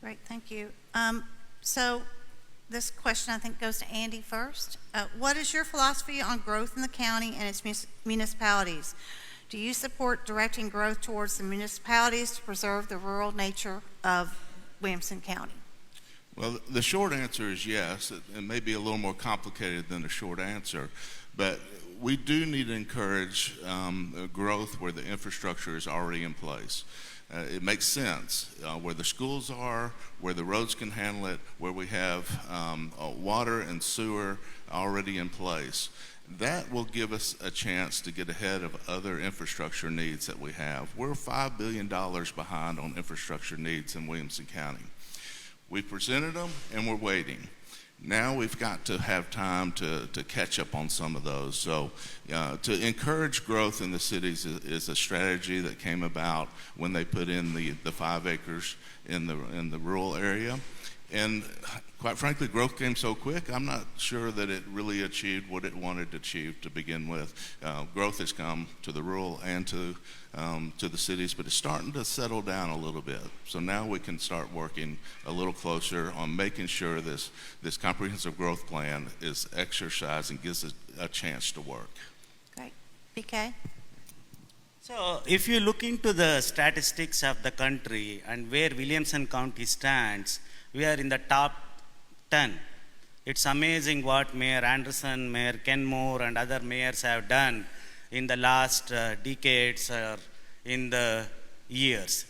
Great, thank you. So this question I think goes to Andy first. What is your philosophy on growth in the county and its municipalities? Do you support directing growth towards the municipalities to preserve the rural nature of Williamson County? Well, the short answer is yes. It may be a little more complicated than a short answer, but we do need to encourage growth where the infrastructure is already in place. It makes sense where the schools are, where the roads can handle it, where we have water and sewer already in place. That will give us a chance to get ahead of other infrastructure needs that we have. We're $5 billion behind on infrastructure needs in Williamson County. We presented them and we're waiting. Now we've got to have time to catch up on some of those. So to encourage growth in the cities is a strategy that came about when they put in the 5 acres in the rural area. And quite frankly, growth came so quick, I'm not sure that it really achieved what it wanted to achieve to begin with. Growth has come to the rural and to the cities, but it's starting to settle down a little bit. So now we can start working a little closer on making sure this comprehensive growth plan is exercised and gives it a chance to work. Great. BK? So if you look into the statistics of the country and where Williamson County stands, we are in the top 10. It's amazing what Mayor Anderson, Mayor Ken Moore, and other mayors have done in the last decades or in the years,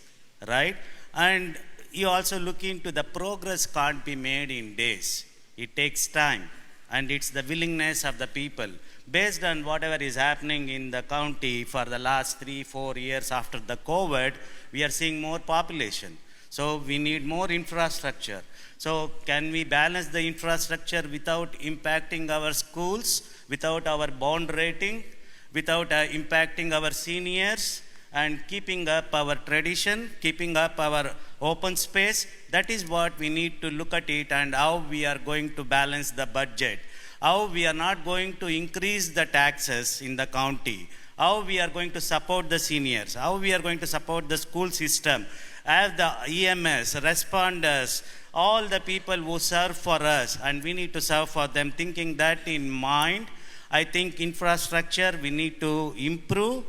right? And you also look into the progress can't be made in days. It takes time, and it's the willingness of the people. Based on whatever is happening in the county for the last 3-4 years after the COVID, we are seeing more population. So we need more infrastructure. So can we balance the infrastructure without impacting our schools, without our bond rating, without impacting our seniors, and keeping up our tradition, keeping up our open space? That is what we need to look at it, and how we are going to balance the budget. How we are not going to increase the taxes in the county. How we are going to support the seniors. How we are going to support the school system. Have the EMS, responders, all the people who serve for us, and we need to serve for them. Thinking that in mind, I think infrastructure we need to improve,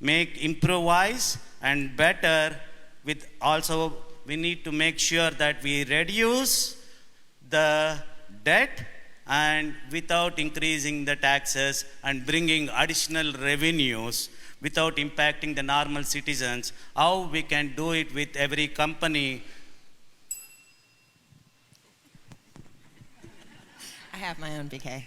improvise, and better. With also, we need to make sure that we reduce the debt and without increasing the taxes and bringing additional revenues without impacting the normal citizens. How we can do it with every company. I have my own BK.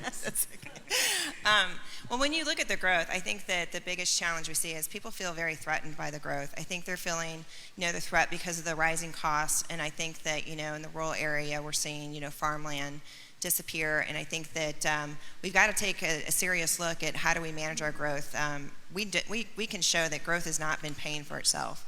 That's okay. Well, when you look at the growth, I think that the biggest challenge we see is people feel very threatened by the growth. I think they're feeling, the threat because of the rising costs, and I think that, in the rural area, we're seeing, farmland disappear, and I think that we've got to take a serious look at how do we manage our growth. We can show that growth has not been paying for itself.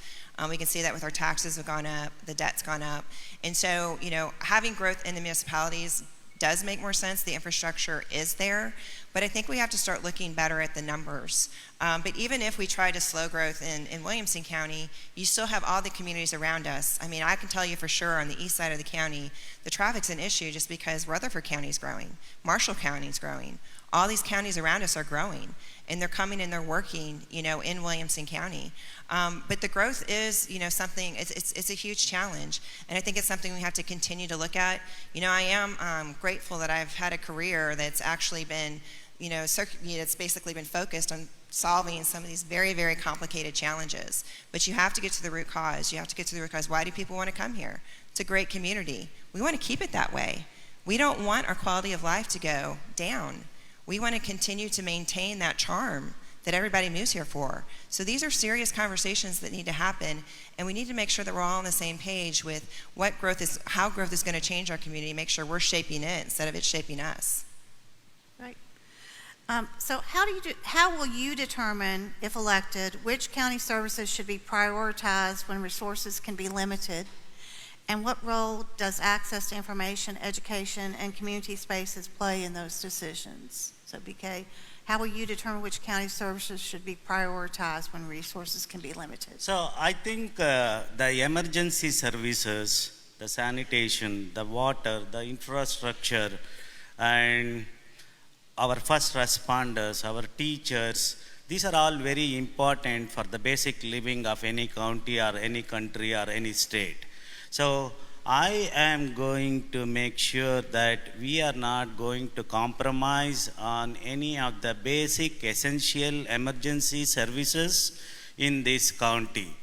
We can see that with our taxes have gone up, the debt's gone up, and so having growth in the municipalities does make more sense. The infrastructure is there, but I think we have to start looking better at the numbers. But even if we try to slow growth in Williamson County, you still have all the communities around us. I mean, I can tell you for sure on the east side of the county, the traffic's an issue just because Rutherford County is growing, Marshall County is growing. All these counties around us are growing, and they're coming and they're working, in Williamson County. But the growth is, something, it's a huge challenge, and I think it's something we have to continue to look at. I am grateful that I've had a career that's actually been, it's basically been focused on solving some of these very, very complicated challenges. But you have to get to the root cause. You have to get to the root cause. Why do people want to come here? It's a great community. We want to keep it that way. We don't want our quality of life to go down. We want to continue to maintain that charm that everybody moves here for. So these are serious conversations that need to happen, and we need to make sure that we're all on the same page with how growth is going to change our community, make sure we're shaping it instead of it shaping us. Right. So how will you determine, if elected, which county services should be prioritized when resources can be limited? And what role does access to information, education, and community spaces play in those decisions? So BK, how will you determine which county services should be prioritized when resources can be limited? So I think the emergency services, the sanitation, the water, the infrastructure, and our first responders, our teachers, these are all very important for the basic living of any county or any country or any state. So I am going to make sure that we are not going to compromise on any of the basic essential emergency services in this county.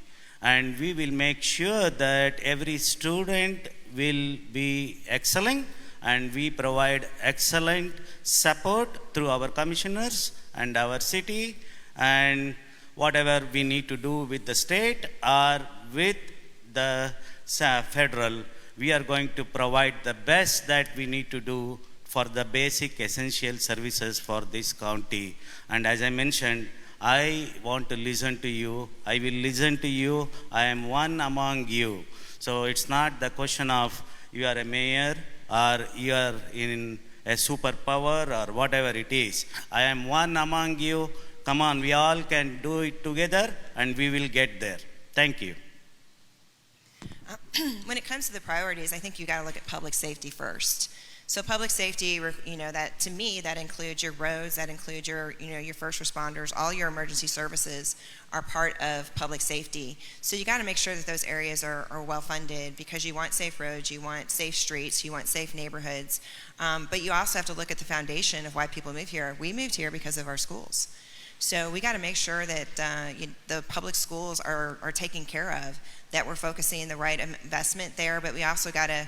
and we will make sure that every student will be excelling, and we provide excellent support through our commissioners and our city, and whatever we need to do with the state or with the federal, we are going to provide the best that we need to do for the basic essential services for this county. And as I mentioned, I want to listen to you. I will listen to you. I am one among you. So it's not the question of you are a mayor or you are in a superpower or whatever it is. I am one among you. Come on, we all can do it together and we will get there. Thank you. When it comes to the priorities, I think you got to look at public safety first. So public safety, that to me, that includes your roads, that includes your first responders, all your emergency services are part of public safety. So you got to make sure that those areas are well funded, because you want safe roads, you want safe streets, you want safe neighborhoods. But you also have to look at the foundation of why people move here. We moved here because of our schools. So we got to make sure that the public schools are taken care of, that we're focusing the right investment there, but we also got to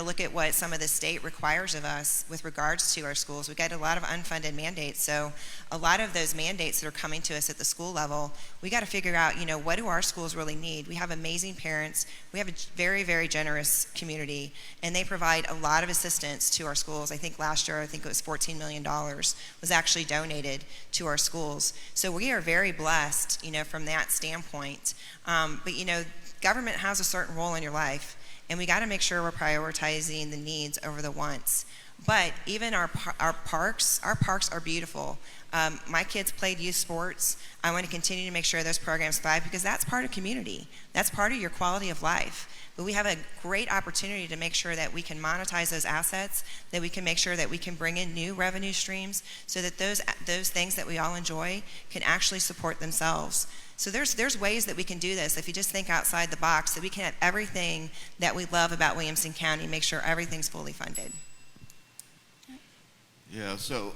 look at what some of the state requires of us with regards to our schools. We've got a lot of unfunded mandates, so a lot of those mandates that are coming to us at the school level, we got to figure out what do our schools really need. We have amazing parents, we have a very, very generous community, and they provide a lot of assistance to our schools. I think last year, it was $14 million was actually donated to our schools. So we are very blessed, from that standpoint. But government has a certain role in your life, and we got to make sure we're prioritizing the needs over the wants. But even our parks are beautiful. My kids played youth sports. I want to continue to make sure those programs thrive, because that's part of community. That's part of your quality of life. But we have a great opportunity to make sure that we can monetize those assets, that we can make sure that we can bring in new revenue streams, so that those things that we all enjoy can actually support themselves. So there's ways that we can do this. If you just think outside the box, that we can have everything that we love about Williamson County, make sure everything's fully funded. Yeah, so,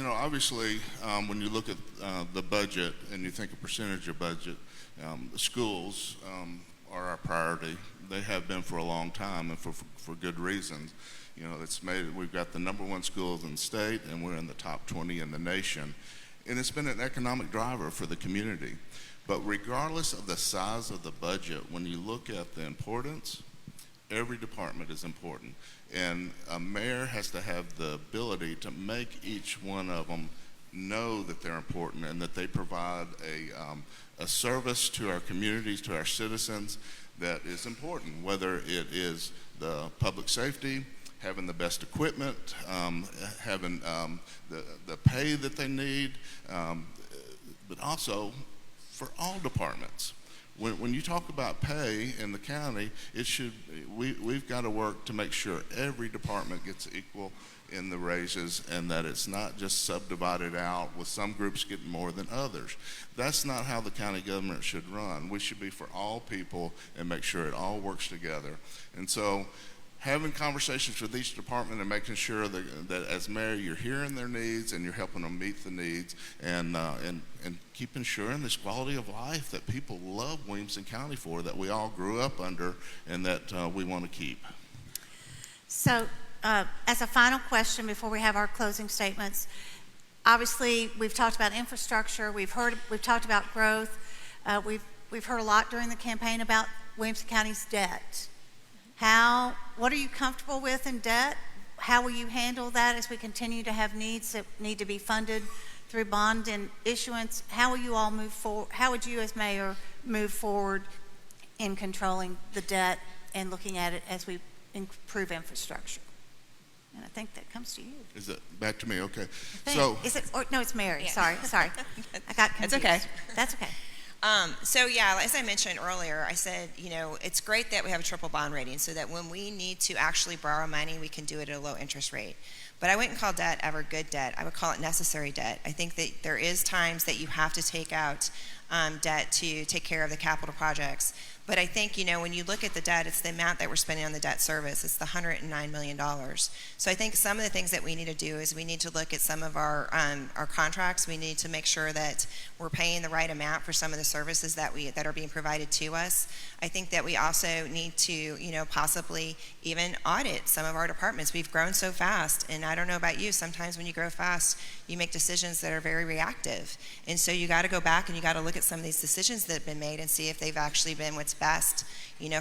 obviously, when you look at the budget and you think a percentage of budget, the schools are our priority. They have been for a long time, and for good reasons. We've got the #1 schools in the state, and we're in the top 20 in the nation. And it's been an economic driver for the community. But regardless of the size of the budget, when you look at the importance, every department is important. And a mayor has to have the ability to make each one of them know that they're important and that they provide a service to our communities, to our citizens, that is important, whether it is the public safety, having the best equipment, having the pay that they need, but also for all departments. When you talk about pay in the county, we've got to work to make sure every department gets equal in the raises, and that it's not just subdivided out with some groups getting more than others. That's not how the county government should run. We should be for all people and make sure it all works together. And so having conversations with each department and making sure that as mayor you're hearing their needs and you're helping them meet the needs, and keep ensuring this quality of life that people love Williamson County for, that we all grew up under and that we want to keep. So as a final question before we have our closing statements, obviously we've talked about infrastructure, we've talked about growth, we've heard a lot during the campaign about Williamson County's debt. What are you comfortable with in debt? How will you handle that as we continue to have needs that need to be funded through bond and issuance? How will you all move forward? How would you as mayor move forward in controlling the debt and looking at it as we improve infrastructure? And I think that comes to you. Is it back to me? Okay. No, it's Mary. Yeah. Sorry. I got confused. It's okay. That's okay. So yeah, as I mentioned earlier, I said, it's great that we have a triple bond rating so that when we need to actually borrow money, we can do it at a low interest rate. But I wouldn't call debt ever good debt. I would call it necessary debt. I think that there is times that you have to take out debt to take care of the capital projects. But I think, when you look at the debt, it's the amount that we're spending on the debt service. It's the $109 million. So I think some of the things that we need to do is we need to look at some of our contracts. We need to make sure that we're paying the right amount for some of the services that are being provided to us. I think that we also need to, possibly even audit some of our departments. We've grown so fast, and I don't know about you, sometimes when you grow fast, you make decisions that are very reactive. And so you got to go back and you got to look at some of these decisions that have been made and see if they've actually been what's best,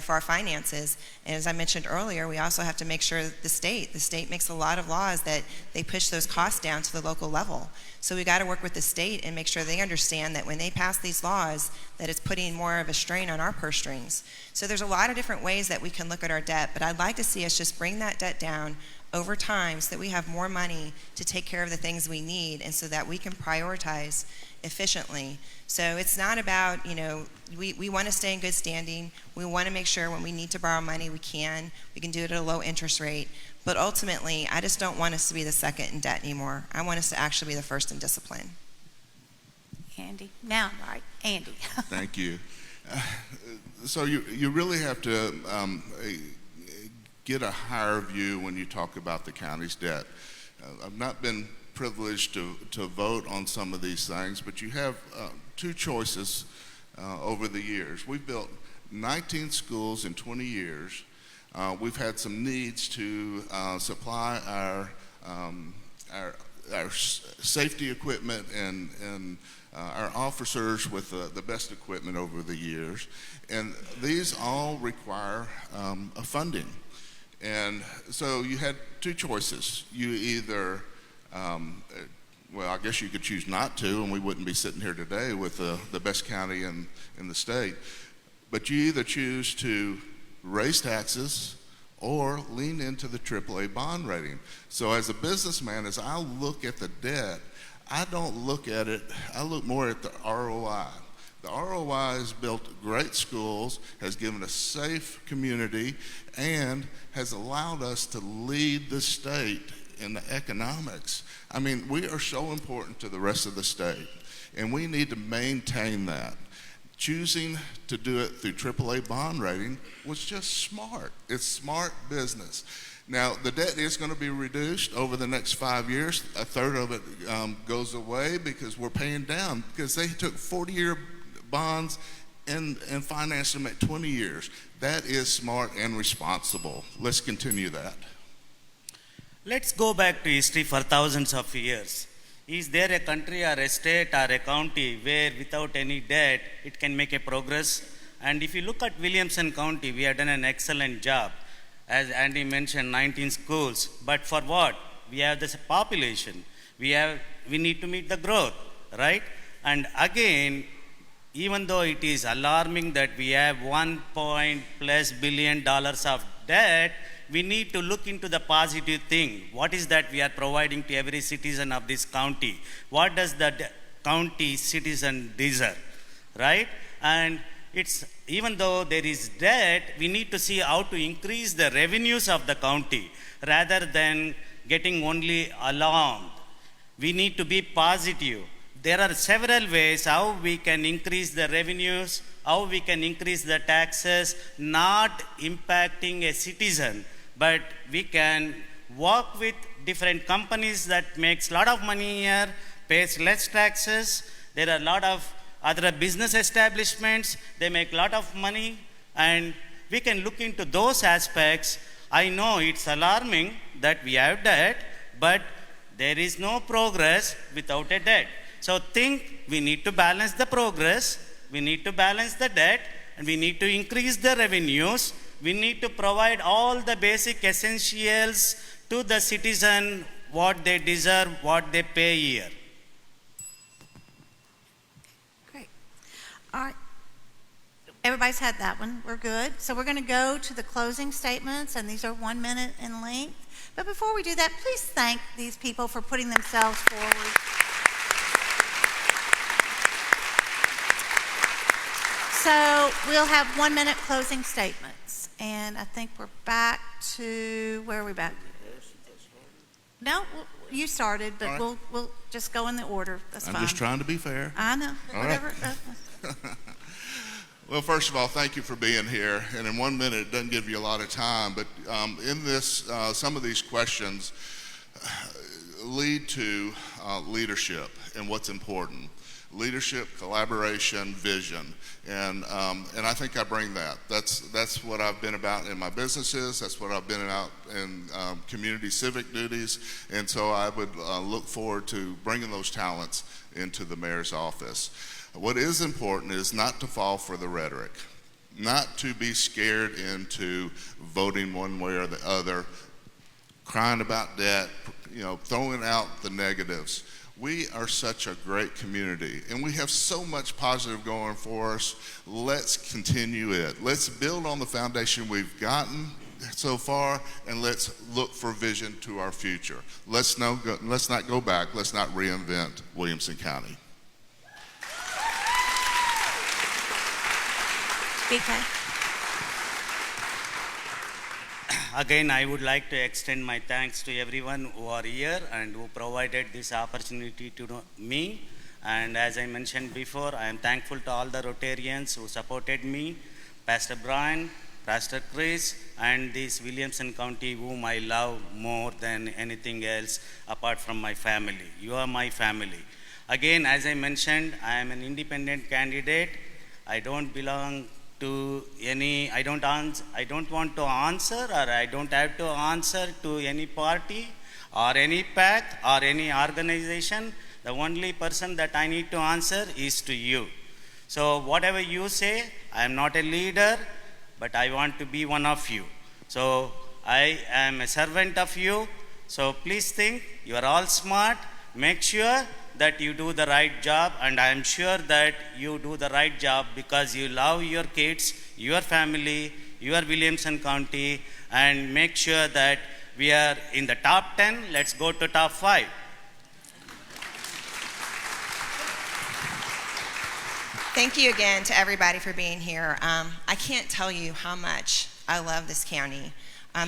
for our finances. And as I mentioned earlier, we also have to make sure the state makes a lot of laws that they push those costs down to the local level. So we got to work with the state and make sure they understand that when they pass these laws, that it's putting more of a strain on our purse strings. So there's a lot of different ways that we can look at our debt, but I'd like to see us just bring that debt down over time so that we have more money to take care of the things we need and so that we can prioritize efficiently. So it's not about, we want to stay in good standing. We want to make sure when we need to borrow money, we can do it at a low interest rate. But ultimately, I just don't want us to be the second in debt anymore. I want us to actually be the first in discipline. Andy, now, right, Andy. Thank you. So you really have to get a higher view when you talk about the county's debt. I've not been privileged to vote on some of these things, but you have two choices over the years. We've built 19 schools in 20 years. We've had some needs to supply our safety equipment and our officers with the best equipment over the years. And these all require a funding. And so you had two choices. You either, well, I guess you could choose not to, and we wouldn't be sitting here today with the best county in the state. But you either choose to raise taxes or lean into the AAA bond rating. So as a businessman, as I look at the debt, I don't look at it, I look more at the ROI. The ROI has built great schools, has given a safe community, and has allowed us to lead the state in the economics. I mean, we are so important to the rest of the state, and we need to maintain that. Choosing to do it through AAA bond rating was just smart. It's smart business. Now, the debt is going to be reduced over the next 5 years. A third of it goes away because we're paying down, because they took 40-year bonds and financed them at 20 years. That is smart and responsible. Let's continue that. Let's go back to history for thousands of years. Is there a country or a state or a county where without any debt it can make a progress? And if you look at Williamson County, we have done an excellent job. As Andy mentioned, 19 schools. But for what? We have this population. We need to meet the growth, right? And again, even though it is alarming that we have $1+ billion of debt, we need to look into the positive thing. What is that we are providing to every citizen of this county? What does the county citizen deserve, right? And it's, even though there is debt, we need to see how to increase the revenues of the county rather than getting only alarmed. We need to be positive. There are several ways how we can increase the revenues, how we can increase the taxes, not impacting a citizen, but we can work with different companies that makes a lot of money here, pays less taxes. There are a lot of other business establishments, they make a lot of money, and we can look into those aspects. I know it's alarming that we have debt, but there is no progress without a debt. So think we need to balance the progress, we need to balance the debt, and we need to increase the revenues. We need to provide all the basic essentials to the citizen, what they deserve, what they pay here. Great. All right. Everybody's had that one. We're good. So we're going to go to the closing statements, and these are 1 minute in length. But before we do that, please thank these people for putting themselves forward. So we'll have 1 minute closing statements. And I think we're back to, where are we back? No, you started, but right. we'll just go in the order. That's fine. I'm just trying to be fair. I know. All Whatever. right. Well, first of all, thank you for being here. And in 1 minute, it doesn't give you a lot of time, but in this, some of these questions lead to leadership and what's important. Leadership, collaboration, vision, and I think I bring that. That's what I've been about in my businesses. That's what I've been about in community civic duties, and so I would look forward to bringing those talents into the mayor's office. What is important is not to fall for the rhetoric, not to be scared into voting one way or the other, crying about debt, throwing out the negatives. We are such a great community, and we have so much positive going for us. Let's continue it. Let's build on the foundation we've gotten so far, and let's look for vision to our future. Let's not go back. Let's not reinvent Williamson County. Again, I would like to extend my thanks to everyone who are here and who provided this opportunity to me. And as I mentioned before, I am thankful to all the Rotarians who supported me, Pastor Brian, Pastor Chris, and this Williamson County, whom I love more than anything else apart from my family. You are my family. Again, as I mentioned, I am an independent candidate. I don't belong to any, I don't want to answer, or I don't have to answer to any party or any PAC or any organization. The only person that I need to answer is to you. So whatever you say, I am not a leader, but I want to be one of you. So I am a servant of you. So please think, you are all smart. Make sure that you do the right job, and I am sure that you do the right job because you love your kids, your family, your Williamson County, and make sure that we are in the top 10. Let's go to top 5. Thank you again to everybody for being here. I can't tell you how much I love this county.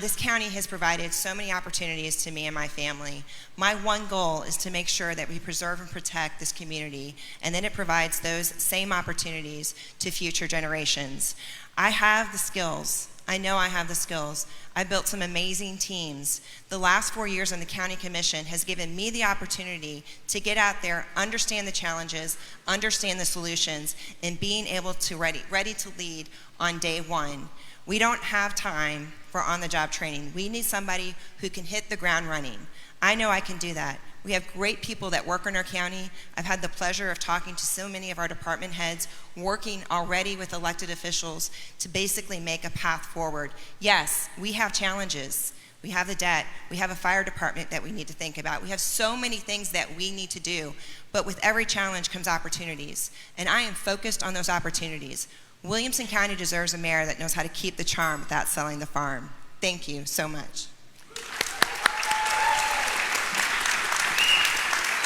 This county has provided so many opportunities to me and my family. My one goal is to make sure that we preserve and protect this community, and then it provides those same opportunities to future generations. I have the skills. I know I have the skills. I built some amazing teams. The last 4 years on the county commission has given me the opportunity to get out there, understand the challenges, understand the solutions, and being able to ready to lead on day one. We don't have time for on-the-job training. We need somebody who can hit the ground running. I know I can do that. We have great people that work in our county. I've had the pleasure of talking to so many of our department heads, working already with elected officials to basically make a path forward. Yes, we have challenges. We have the debt. We have a fire department that we need to think about. We have so many things that we need to do, but with every challenge comes opportunities, and I am focused on those opportunities. Williamson County deserves a mayor that knows how to keep the charm without selling the farm. Thank you so much.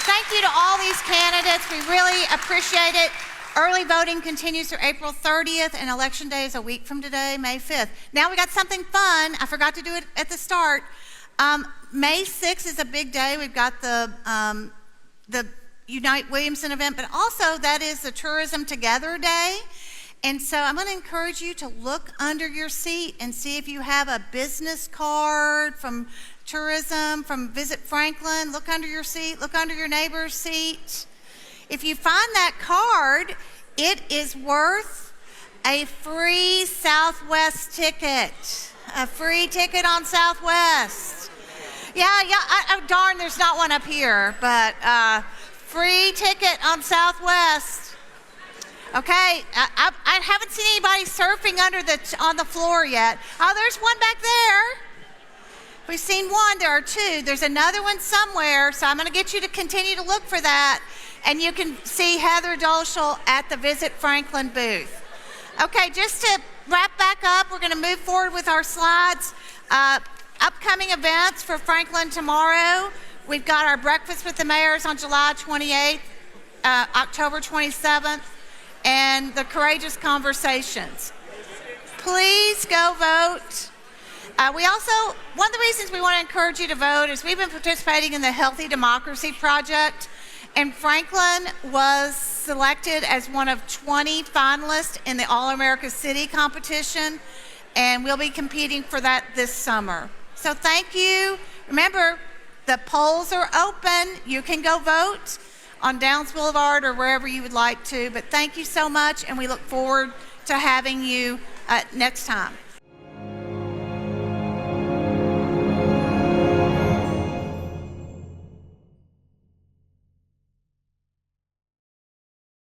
Thank you to all these candidates. We really appreciate it. Early voting continues through April 30th, and Election Day is a week from today, May 5th. Now we got something fun. I forgot to do it at the start. May 6th is a big day. We've got the Unite Williamson event, but also that is the Tourism Together Day. And so I'm going to encourage you to look under your seat and see if you have a business card from tourism, from Visit Franklin. Look under your seat, look under your neighbor's seat. If you find that card, it is worth a free Southwest ticket. A free ticket on Southwest. Yeah, darn, there's not one up here, but free ticket on Southwest. Okay, I haven't seen anybody surfing on the floor yet. Oh, there's one back there. We've seen one. There are two. There's another one somewhere, so I'm going to get you to continue to look for that, and you can see Heather Dolschel at the Visit Franklin booth. Okay, just to wrap back up, we're going to move forward with our slides. Upcoming events for Franklin tomorrow. We've got our Breakfast with the Mayors on July 28th, October 27th, and the Courageous Conversations. Please go vote. One of the reasons we want to encourage you to vote is we've been participating in the Healthy Democracy Project, and Franklin was selected as one of 20 finalists in the All-America City competition, and we'll be competing for that this summer. So thank you. Remember, the polls are open. You can go vote on Downs Boulevard or wherever you would like to. But thank you so much, and we look forward to having you next time.